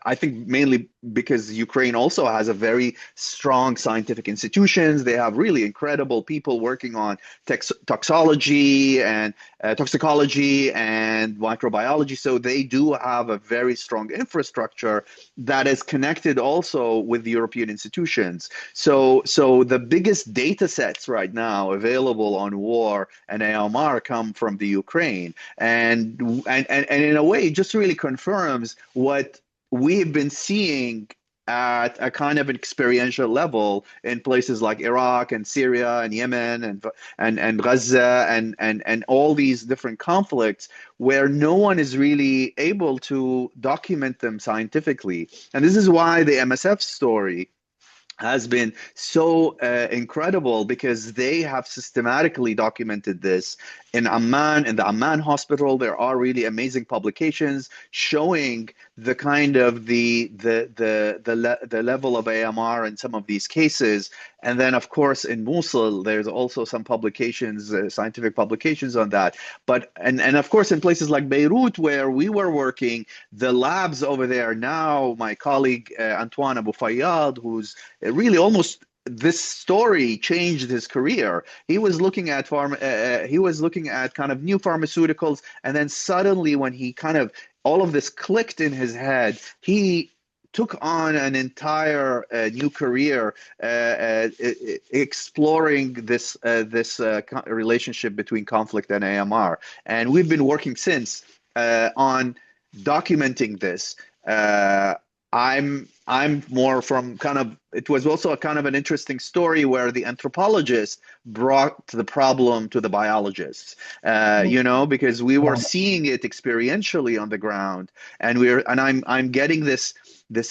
I think mainly because Ukraine also has a very strong scientific institutions. They have really incredible people working on toxicology and microbiology. So they do have a very strong infrastructure that is connected also with the European institutions. So the biggest data sets right now available on war and AMR come from the Ukraine. And in a way, it just really confirms what we've been seeing at a kind of an experiential level in places like Iraq and Syria and Yemen and Gaza and all these different conflicts where no one is really able to document them scientifically. And this is why the MSF story has been so incredible, because they have systematically documented this in Amman. In the Amman hospital, there are really amazing publications showing the kind of the level of AMR in some of these cases. And then, of course, in Mosul, there's also some publications, scientific publications on that. But and of course, in places like Beirut, where we were working, the labs over there now, my colleague Antoine Abou Fayyad, who's really almost this story changed his career. He was looking at he was looking at kind of new pharmaceuticals, and then suddenly, when he kind of all of this clicked in his head, he took on an entire new career, exploring this relationship between conflict and AMR. And we've been working since on documenting this. I'm more from kind of, it was also a kind of an interesting story where the anthropologist brought the problem to the biologists, because we were seeing it experientially on the ground, and I'm getting this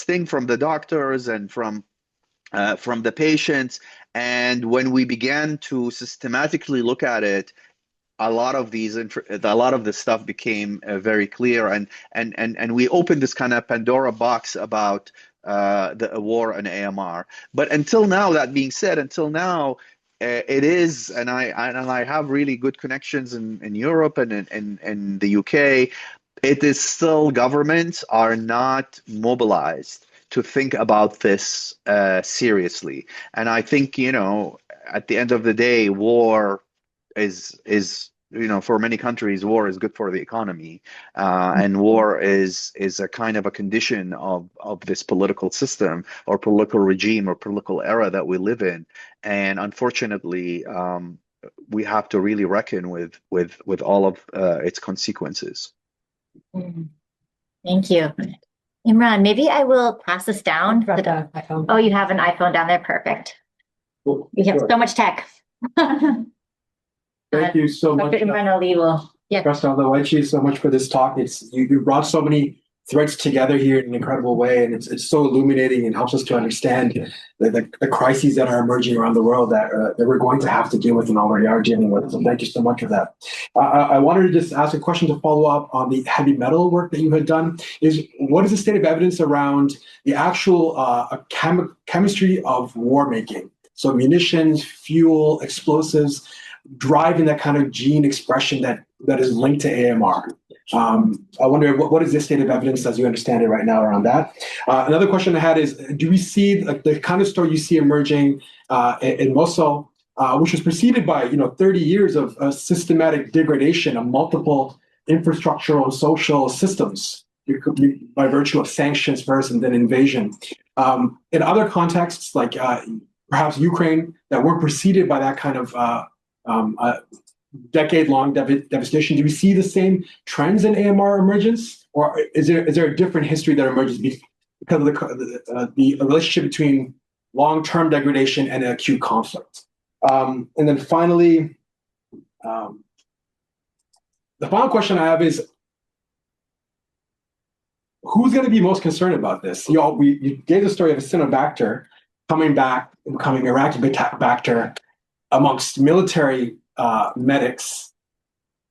thing from the doctors and from the patients. And when we began to systematically look at it, a lot of this stuff became very clear, and we opened this kind of Pandora box about the war and AMR. But until now, that being said, it is, and I have really good connections in Europe and in the UK. It is still, governments are not mobilized to think about this seriously. And I think, at the end of the day, war is for many countries, war is good for the economy, and war is a kind of a condition of this political system or political regime or political era that we live in. And unfortunately, we have to really reckon with all of its consequences. Thank you. Imran, maybe I will pass this down. Oh, you have an iPhone down there. Perfect. Cool. You have so much tech. Thank you so much. Dr. Imran Ali will. Yeah. Professor Alawachi, so much for this talk. You brought so many threads together here in an incredible way, and it's so illuminating and helps us to understand the crises that are emerging around the world that we're going to have to deal with and already are dealing with. So thank you so much for that. I wanted to just ask a question to follow up on the heavy metal work that you had done. What is the state of evidence around the actual chemistry of war making? So munitions, fuel, explosives, driving that kind of gene expression that is linked to AMR. I wonder what is the state of evidence as you understand it right now around that? Another question I had is, do we see the kind of story you see emerging in Mosul, which was preceded by 30 years of systematic degradation of multiple infrastructural and social systems by virtue of sanctions first and then invasion. In other contexts, like perhaps Ukraine, that weren't preceded by that kind of decade-long devastation, do we see the same trends in AMR emergence, or is there a different history that emerges because of the relationship between long-term degradation and acute conflict? And then finally, the final question I have is, who's going to be most concerned about this? You gave the story of Acinetobacter coming back and becoming Iraqibacter amongst military medics.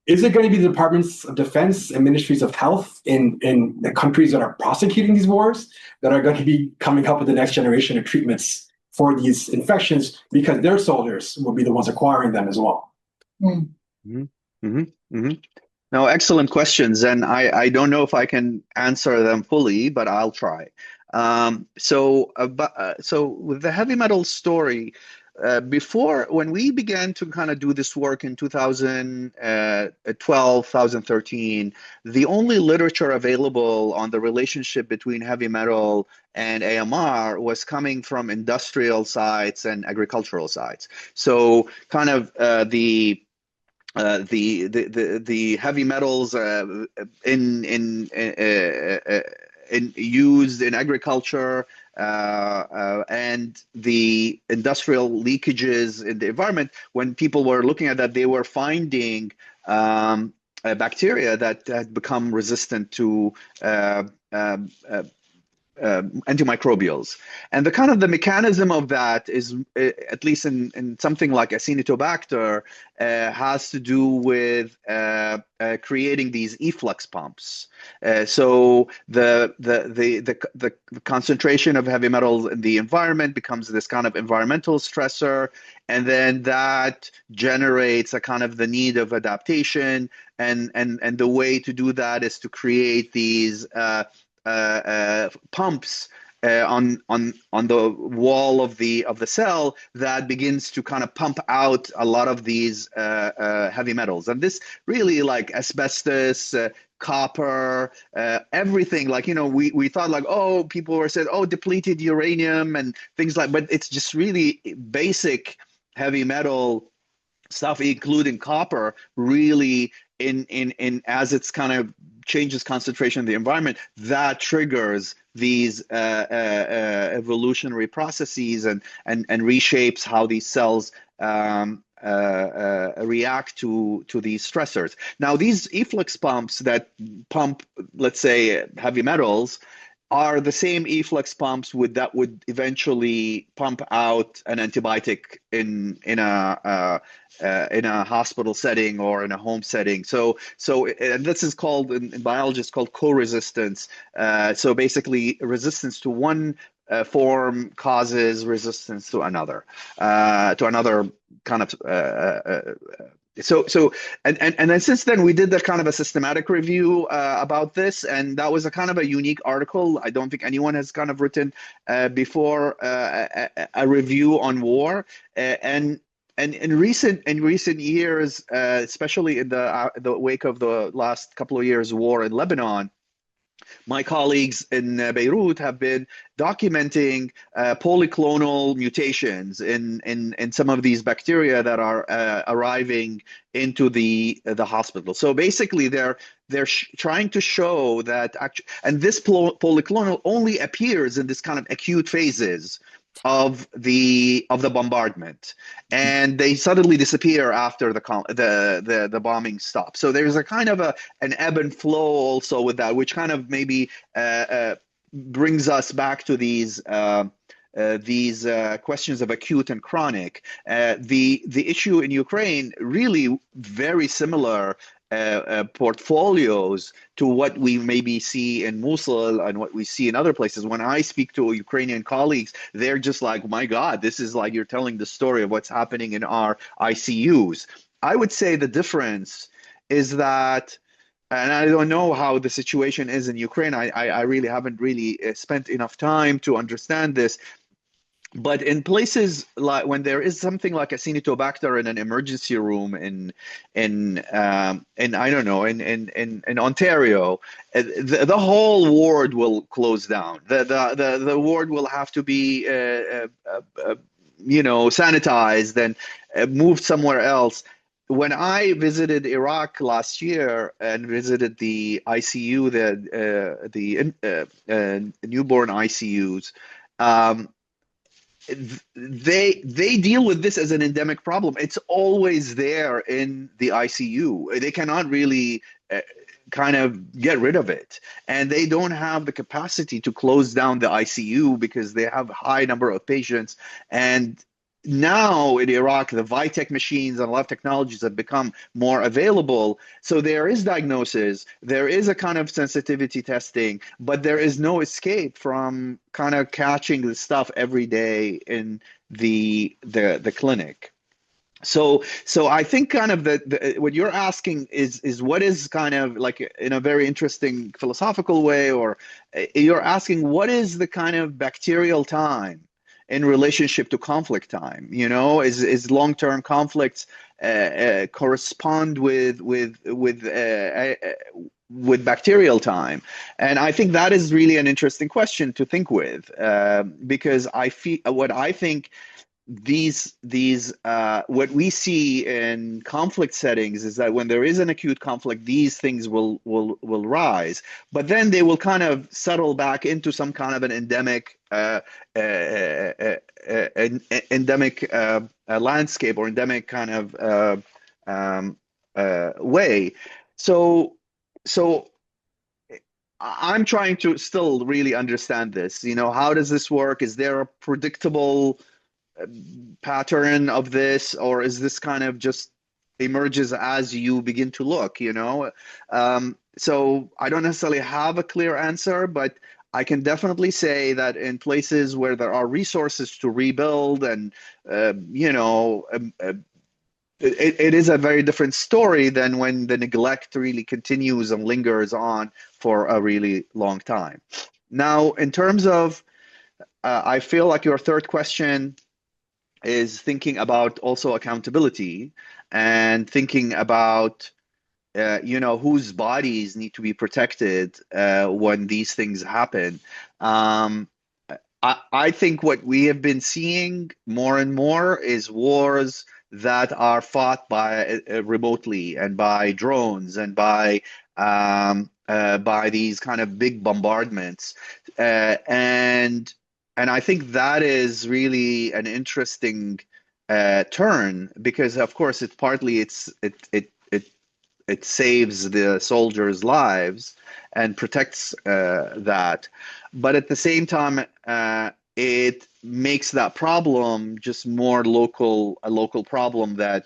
Is it going to be the Departments of Defense and Ministries of Health in the countries that are prosecuting these wars that are going to be coming up with the next generation of treatments for these infections, because their soldiers will be the ones acquiring them as well? Mm-hmm. Mm-hmm. Mm-hmm. No, excellent questions, and I don't know if I can answer them fully, but I'll try. So with the heavy metal story, when we began to kind of do this work in 2012, 2013, the only literature available on the relationship between heavy metal and AMR was coming from industrial sites and agricultural sites. So kind of the heavy metals used in agriculture and the industrial leakages in the environment. When people were looking at that, they were finding bacteria that had become resistant to antimicrobials. And the mechanism of that is, at least in something like Acinetobacter, has to do with creating these efflux pumps. So the concentration of heavy metals in the environment becomes this kind of environmental stressor, and then that generates a kind of the need of adaptation, and the way to do that is to create these pumps on the wall of the cell that begins to kind of pump out a lot of these heavy metals. And this really, like asbestos, copper, everything. Like, you know, we thought like, oh, people were saying, oh, depleted uranium and things like, but it's just really basic heavy metal stuff, including copper, really in as it's kind of changes concentration in the environment, that triggers these evolutionary processes and reshapes how these cells react to these stressors. Now, these efflux pumps that pump, let's say, heavy metals, are the same efflux pumps that would eventually pump out an antibiotic in a hospital setting or in a home setting. So and this is called in biology, it's called co-resistance. So basically, resistance to one form causes resistance to another kind of. And then since then we did the kind of a systematic review about this, and that was a kind of a unique article. I don't think anyone has kind of written before a review on war, and in recent years, especially in the wake of the last couple of years war in Lebanon, my colleagues in Beirut have been documenting polyclonal mutations in some of these bacteria that are arriving into the hospital. So basically, they're trying to show that and this polyclonal only appears in this kind of acute phases of the bombardment, and they suddenly disappear after the bombing stops. So there's a kind of an ebb and flow also with that, which kind of maybe brings us back to these questions of acute and chronic. The issue in Ukraine really very similar portfolios to what we maybe see in Mosul and what we see in other places. When I speak to Ukrainian colleagues, they're just like, my God, this is like you're telling the story of what's happening in our ICUs. I would say the difference is that, and I don't know how the situation is in Ukraine. I really haven't really spent enough time to understand this. But in places like when there is something like Acinetobacter in an emergency room in I don't know in Ontario, the whole ward will close down. The ward will have to be sanitized and moved somewhere else. When I visited Iraq last year and visited the ICU, the newborn ICUs. They deal with this as an endemic problem. It's always there in the ICU. They cannot really kind of get rid of it, and they don't have the capacity to close down the ICU because they have a high number of patients. And now in Iraq, the Vitek machines and a lot of technologies have become more available. So there is diagnosis, there is a kind of sensitivity testing, but there is no escape from kind of catching the stuff every day in the clinic. So I think kind of what you're asking is what is kind of like in a very interesting philosophical way, or you're asking what is the kind of bacterial time in relationship to conflict time. Is long-term conflicts correspond with bacterial time? And I think that is really an interesting question to think with, because I think what we see in conflict settings is that when there is an acute conflict, these things will rise, but then they will kind of settle back into some kind of an endemic landscape or endemic kind of way. So I'm trying to still really understand this. How does this work? Is there a predictable pattern of this, or is this kind of just emerges as you begin to look? So I don't necessarily have a clear answer, but I can definitely say that in places where there are resources to rebuild and it is a very different story than when the neglect really continues and lingers on for a really long time. Now, in terms of I feel like your third question is thinking about also accountability and thinking about whose bodies need to be protected when these things happen. Um, I think what we have been seeing more and more is wars that are fought by remotely and by drones and by these kind of big bombardments, and I think that is really an interesting turn because, of course, it partly it saves the soldiers' lives and protects that. But at the same time, it makes that problem just more a local problem that,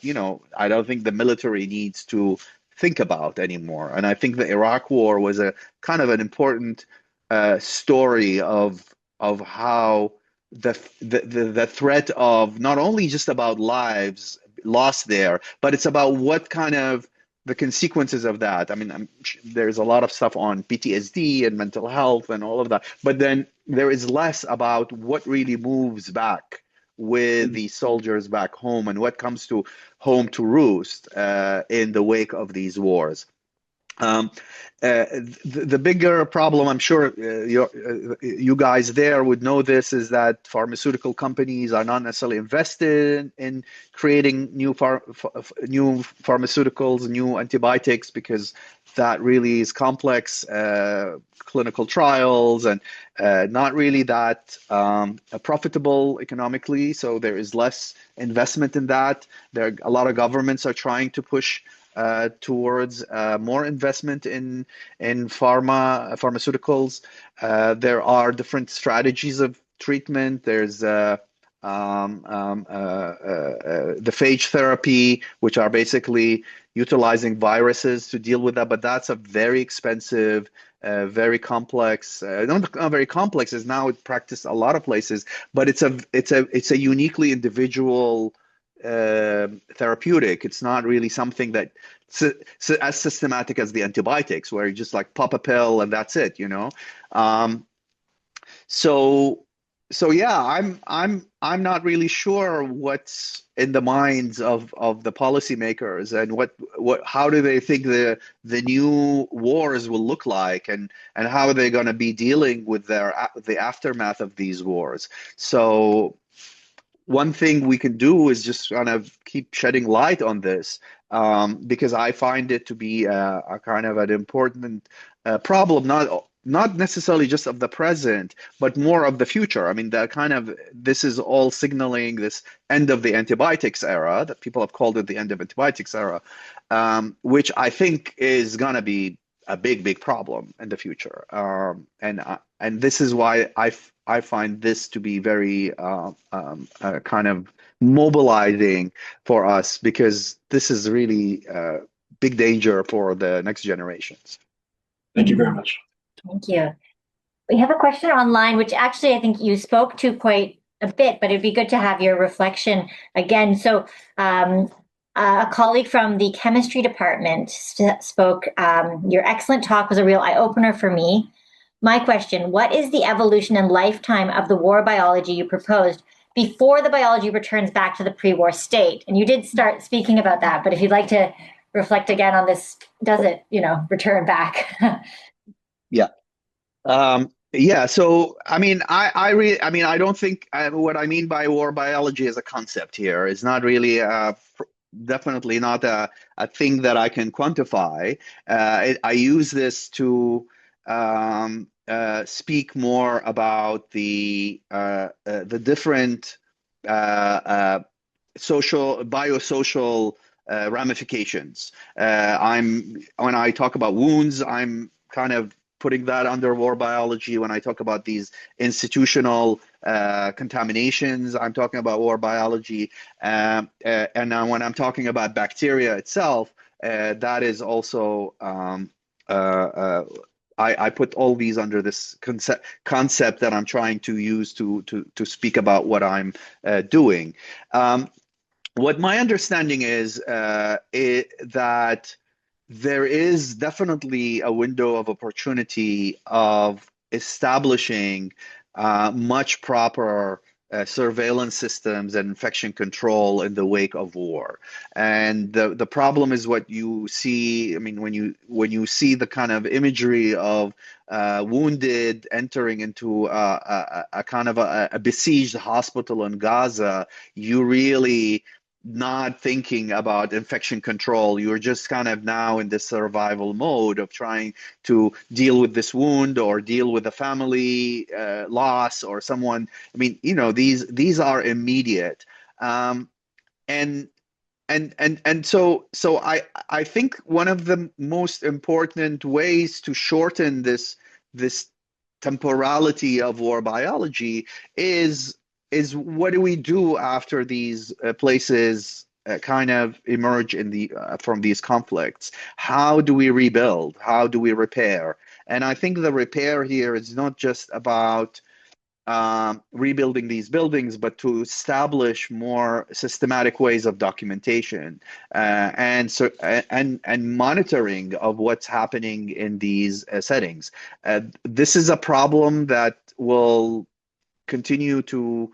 I don't think the military needs to think about anymore. And I think the Iraq War was a kind of an important story of how the threat of not only just about lives lost there, but it's about what kind of the consequences of that. I mean, there's a lot of stuff on PTSD and mental health and all of that, but then there is less about what really moves back with the soldiers back home and what comes to home to roost in the wake of these wars. Um, the bigger problem, I'm sure you guys there would know this, is that pharmaceutical companies are not necessarily invested in creating new pharmaceuticals, new antibiotics, because that really is complex clinical trials and not really that profitable economically. So there is less investment in that. A lot of governments are trying to push towards more investment in pharmaceuticals. There are different strategies of treatment. There's the phage therapy, which are basically utilizing viruses to deal with that, but that's a very expensive, very complex. Not very complex, is now practiced a lot of places, but it's a uniquely individual therapeutic. It's not really something that as systematic as the antibiotics, where you just like pop a pill and that's it, So yeah, I'm not really sure what's in the minds of the policymakers and how do they think the new wars will look like, and how are they going to be dealing with the aftermath of these wars. So one thing we can do is just kind of keep shedding light on this, because I find it to be a kind of an important problem, not necessarily just of the present, but more of the future. I mean, this is all signaling this end of the antibiotics era, that people have called it the end of antibiotics era, which I think is going to be a big problem in the future. And this is why I find this to be very kind of mobilizing for us, because this is really big danger for the next generations. Thank you very much. Thank you. We have a question online, which actually I think you spoke to quite a bit, but it'd be good to have your reflection again. So a colleague from the chemistry department spoke, your excellent talk was a real eye-opener for me. My question, what is the evolution and lifetime of the war biology you proposed before the biology returns back to the pre-war state? And you did start speaking about that, but if you'd like to reflect again on this, does it, return back? Yeah. Yeah. So, I mean, I don't think what I mean by war biology as a concept here is not really definitely not a thing that I can quantify. I use this to speak more about the different biosocial ramifications. When I talk about wounds, I'm kind of putting that under war biology. When I talk about these institutional contaminations, I'm talking about war biology. And now when I'm talking about bacteria itself, that is also, I put all these under this concept that I'm trying to use to speak about what I'm doing. What my understanding is that there is definitely a window of opportunity of establishing much proper surveillance systems and infection control in the wake of war. And the problem is what you see. I mean, when you see the kind of imagery of wounded entering into a kind of a besieged hospital in Gaza, you really not thinking about infection control. You're just kind of now in this survival mode of trying to deal with this wound or deal with a family loss or someone. I mean, these are immediate, and so I think one of the most important ways to shorten this temporality of war biology is what do we do after these places kind of emerge in from these conflicts? How do we rebuild? How do we repair? And I think the repair here is not just about rebuilding these buildings, but to establish more systematic ways of documentation and monitoring of what's happening in these settings. This is a problem that will continue to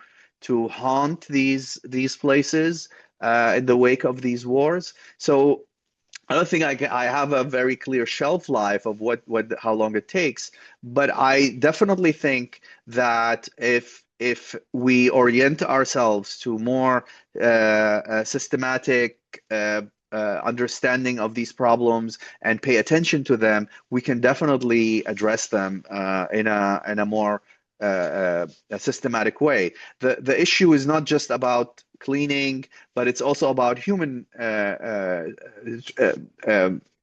haunt these places in the wake of these wars. So I don't think I have a very clear shelf life of how long it takes, but I definitely think that if we orient ourselves to more systematic understanding of these problems and pay attention to them, we can definitely address them in a more a systematic way. The issue is not just about cleaning, but it's also about human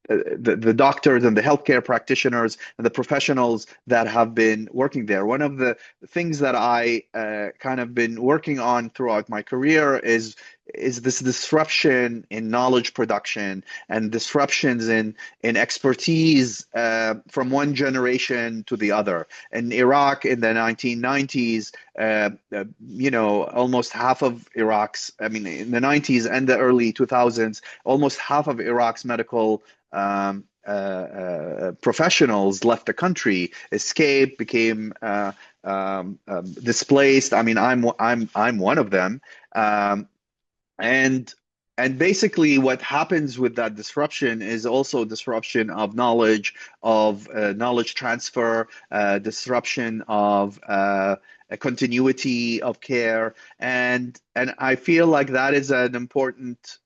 the doctors and the healthcare practitioners and the professionals that have been working there. One of the things that I kind of been working on throughout my career is this disruption in knowledge production and disruptions in expertise from one generation to the other. In Iraq in the 1990s, almost half of Iraq's, I mean, in the 90s and the early 2000s, almost half of Iraq's medical professionals left the country, escaped, became displaced. I mean, I'm one of them. And basically what happens with that disruption is also disruption of knowledge, of knowledge transfer, disruption of a continuity of care. And I feel like that is an important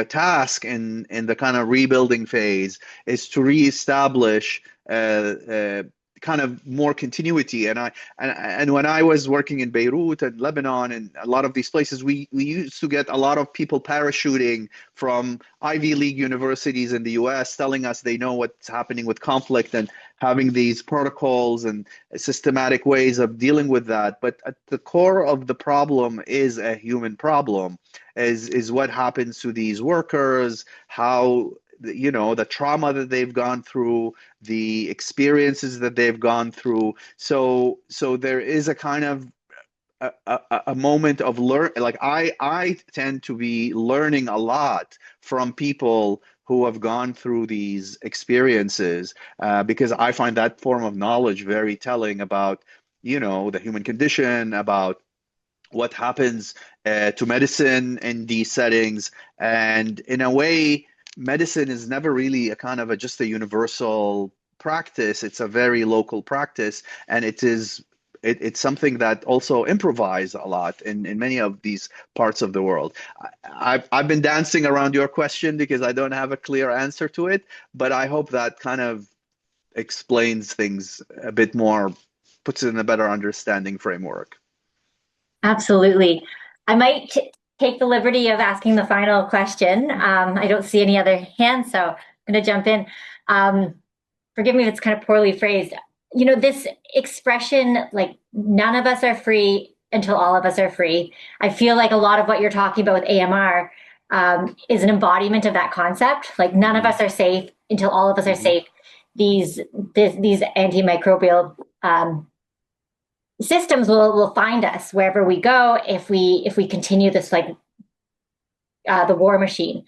task in the kind of rebuilding phase, is to reestablish kind of more continuity. And when I was working in Beirut and Lebanon and a lot of these places, we used to get a lot of people parachuting from Ivy League universities in the US telling us they know what's happening with conflict and having these protocols and systematic ways of dealing with that. But at the core of the problem is a human problem, is what happens to these workers, how the trauma that they've gone through, the experiences that they've gone through. So there is a kind of a moment of like I tend to be learning a lot from people who have gone through these experiences because I find that form of knowledge very telling about the human condition, about what happens to medicine in these settings. And in a way, medicine is never really a kind of just a universal practice. It's a very local practice, and it's something that also improvises a lot in many of these parts of the world. I've been dancing around your question because I don't have a clear answer to it, but I hope that kind of explains things a bit more, puts it in a better understanding framework. Absolutely. I might take the liberty of asking the final question. I don't see any other hands, so I'm going to jump in. Forgive me if it's kind of poorly phrased. This expression, like, none of us are free until all of us are free. I feel like a lot of what you're talking about with AMR is an embodiment of that concept. Like, none of us are safe until all of us are safe. These antimicrobial systems will find us wherever we go if we continue this, like, the war machine.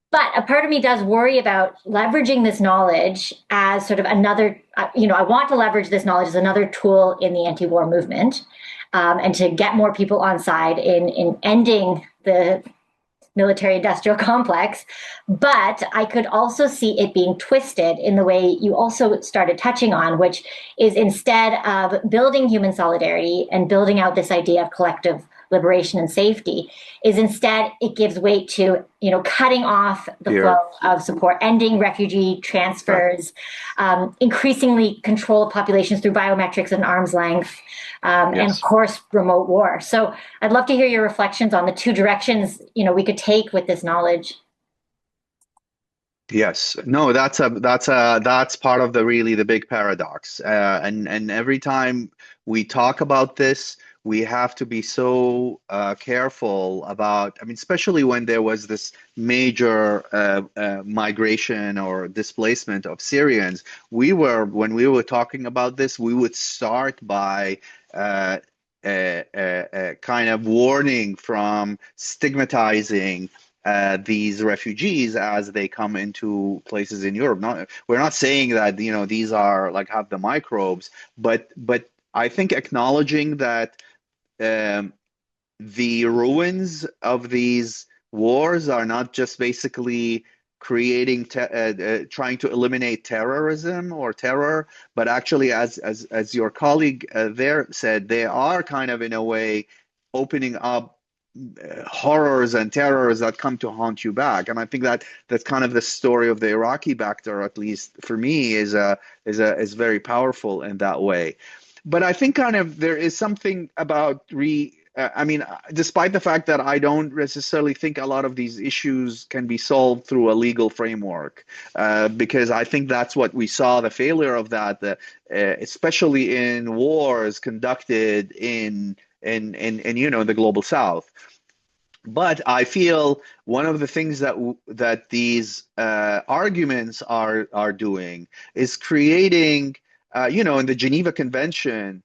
But a part of me does worry about leveraging this knowledge as sort of another, I want to leverage this knowledge as another tool in the anti-war movement, and to get more people on side in ending the military industrial complex. But I could also see it being twisted in the way you also started touching on, which is instead of building human solidarity and building out this idea of collective liberation and safety, is instead it gives weight to cutting off the flow of support, ending refugee transfers, increasingly controlled populations through biometrics and arm's length, and of course remote war. So I'd love to hear your reflections on the two directions we could take with this knowledge. Yes, no, that's part of the big paradox, and every time we talk about this, we have to be so careful about. I mean, especially when there was this major migration or displacement of Syrians, when we were talking about this, we would start by kind of warning from stigmatizing these refugees as they come into places in Europe. We're not saying that these are like have the microbes, but I think acknowledging that the ruins of these wars are not just basically creating trying to eliminate terrorism or terror, but actually, as your colleague there said, they are kind of in a way opening up horrors and terrors that come to haunt you back. And I think that's kind of the story of the Iraqi Bacter, at least for me, is very powerful in that way. But I think kind of there is something about despite the fact that I don't necessarily think a lot of these issues can be solved through a legal framework, because I think that's what we saw, the failure of that, especially in wars conducted in the global South. But I feel one of the things that these arguments are doing is creating, in the Geneva Convention,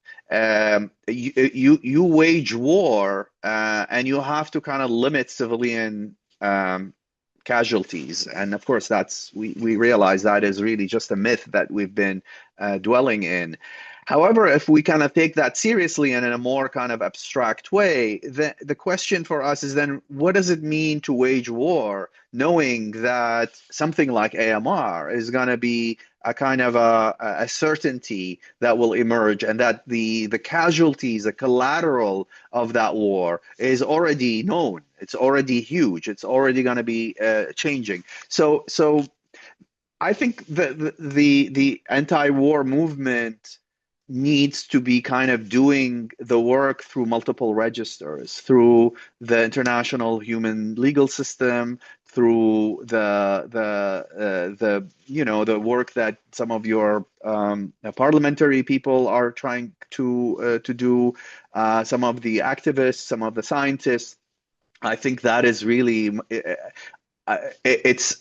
you wage war, and you have to kind of limit civilian casualties. And of course, we realize that is really just a myth that we've been dwelling in. However, if we kind of take that seriously and in a more kind of abstract way, the question for us is then, what does it mean to wage war, knowing that something like AMR is going to be a kind of a certainty that will emerge, and that the casualties, the collateral of that war is already known. It's already huge. It's already going to be changing. So I think the anti-war movement needs to be kind of doing the work through multiple registers, through the international human legal system, through the work that some of your parliamentary people are trying to do, some of the activists, some of the scientists. I think that is really it's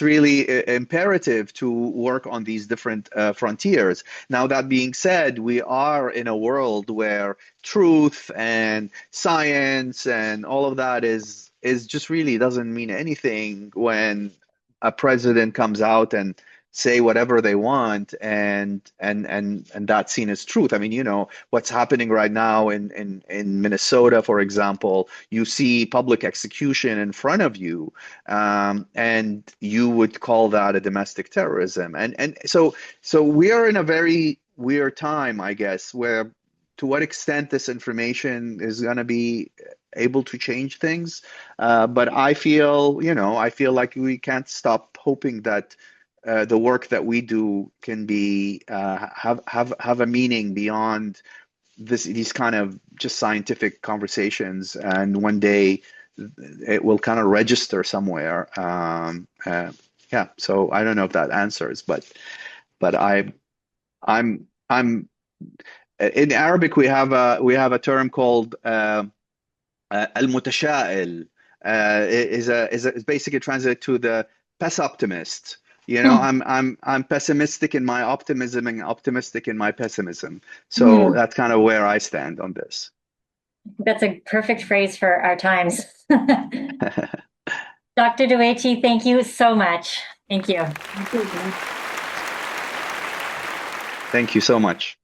really imperative to work on these different frontiers. Now, that being said, we are in a world where truth and science and all of that is just really doesn't mean anything when a president comes out and say whatever they want, and that's seen as truth. I mean, what's happening right now in Minnesota, for example, you see public execution in front of you, and you would call that a domestic terrorism. And so we are in a very weird time, I guess, where to what extent this information is going to be able to change things. But I feel like we can't stop hoping that the work that we do can be have a meaning beyond these kind of just scientific conversations, and one day it will kind of register somewhere. Yeah. So I don't know if that answers, but I'm in Arabic we have a term called al-mutasha'il. Is basically translated to the pessimist. I'm pessimistic in my optimism and optimistic in my pessimism. So that's kind of where I stand on this. That's a perfect phrase for our times. Dr. Duechi, thank you so much. Thank you. Thank you so much.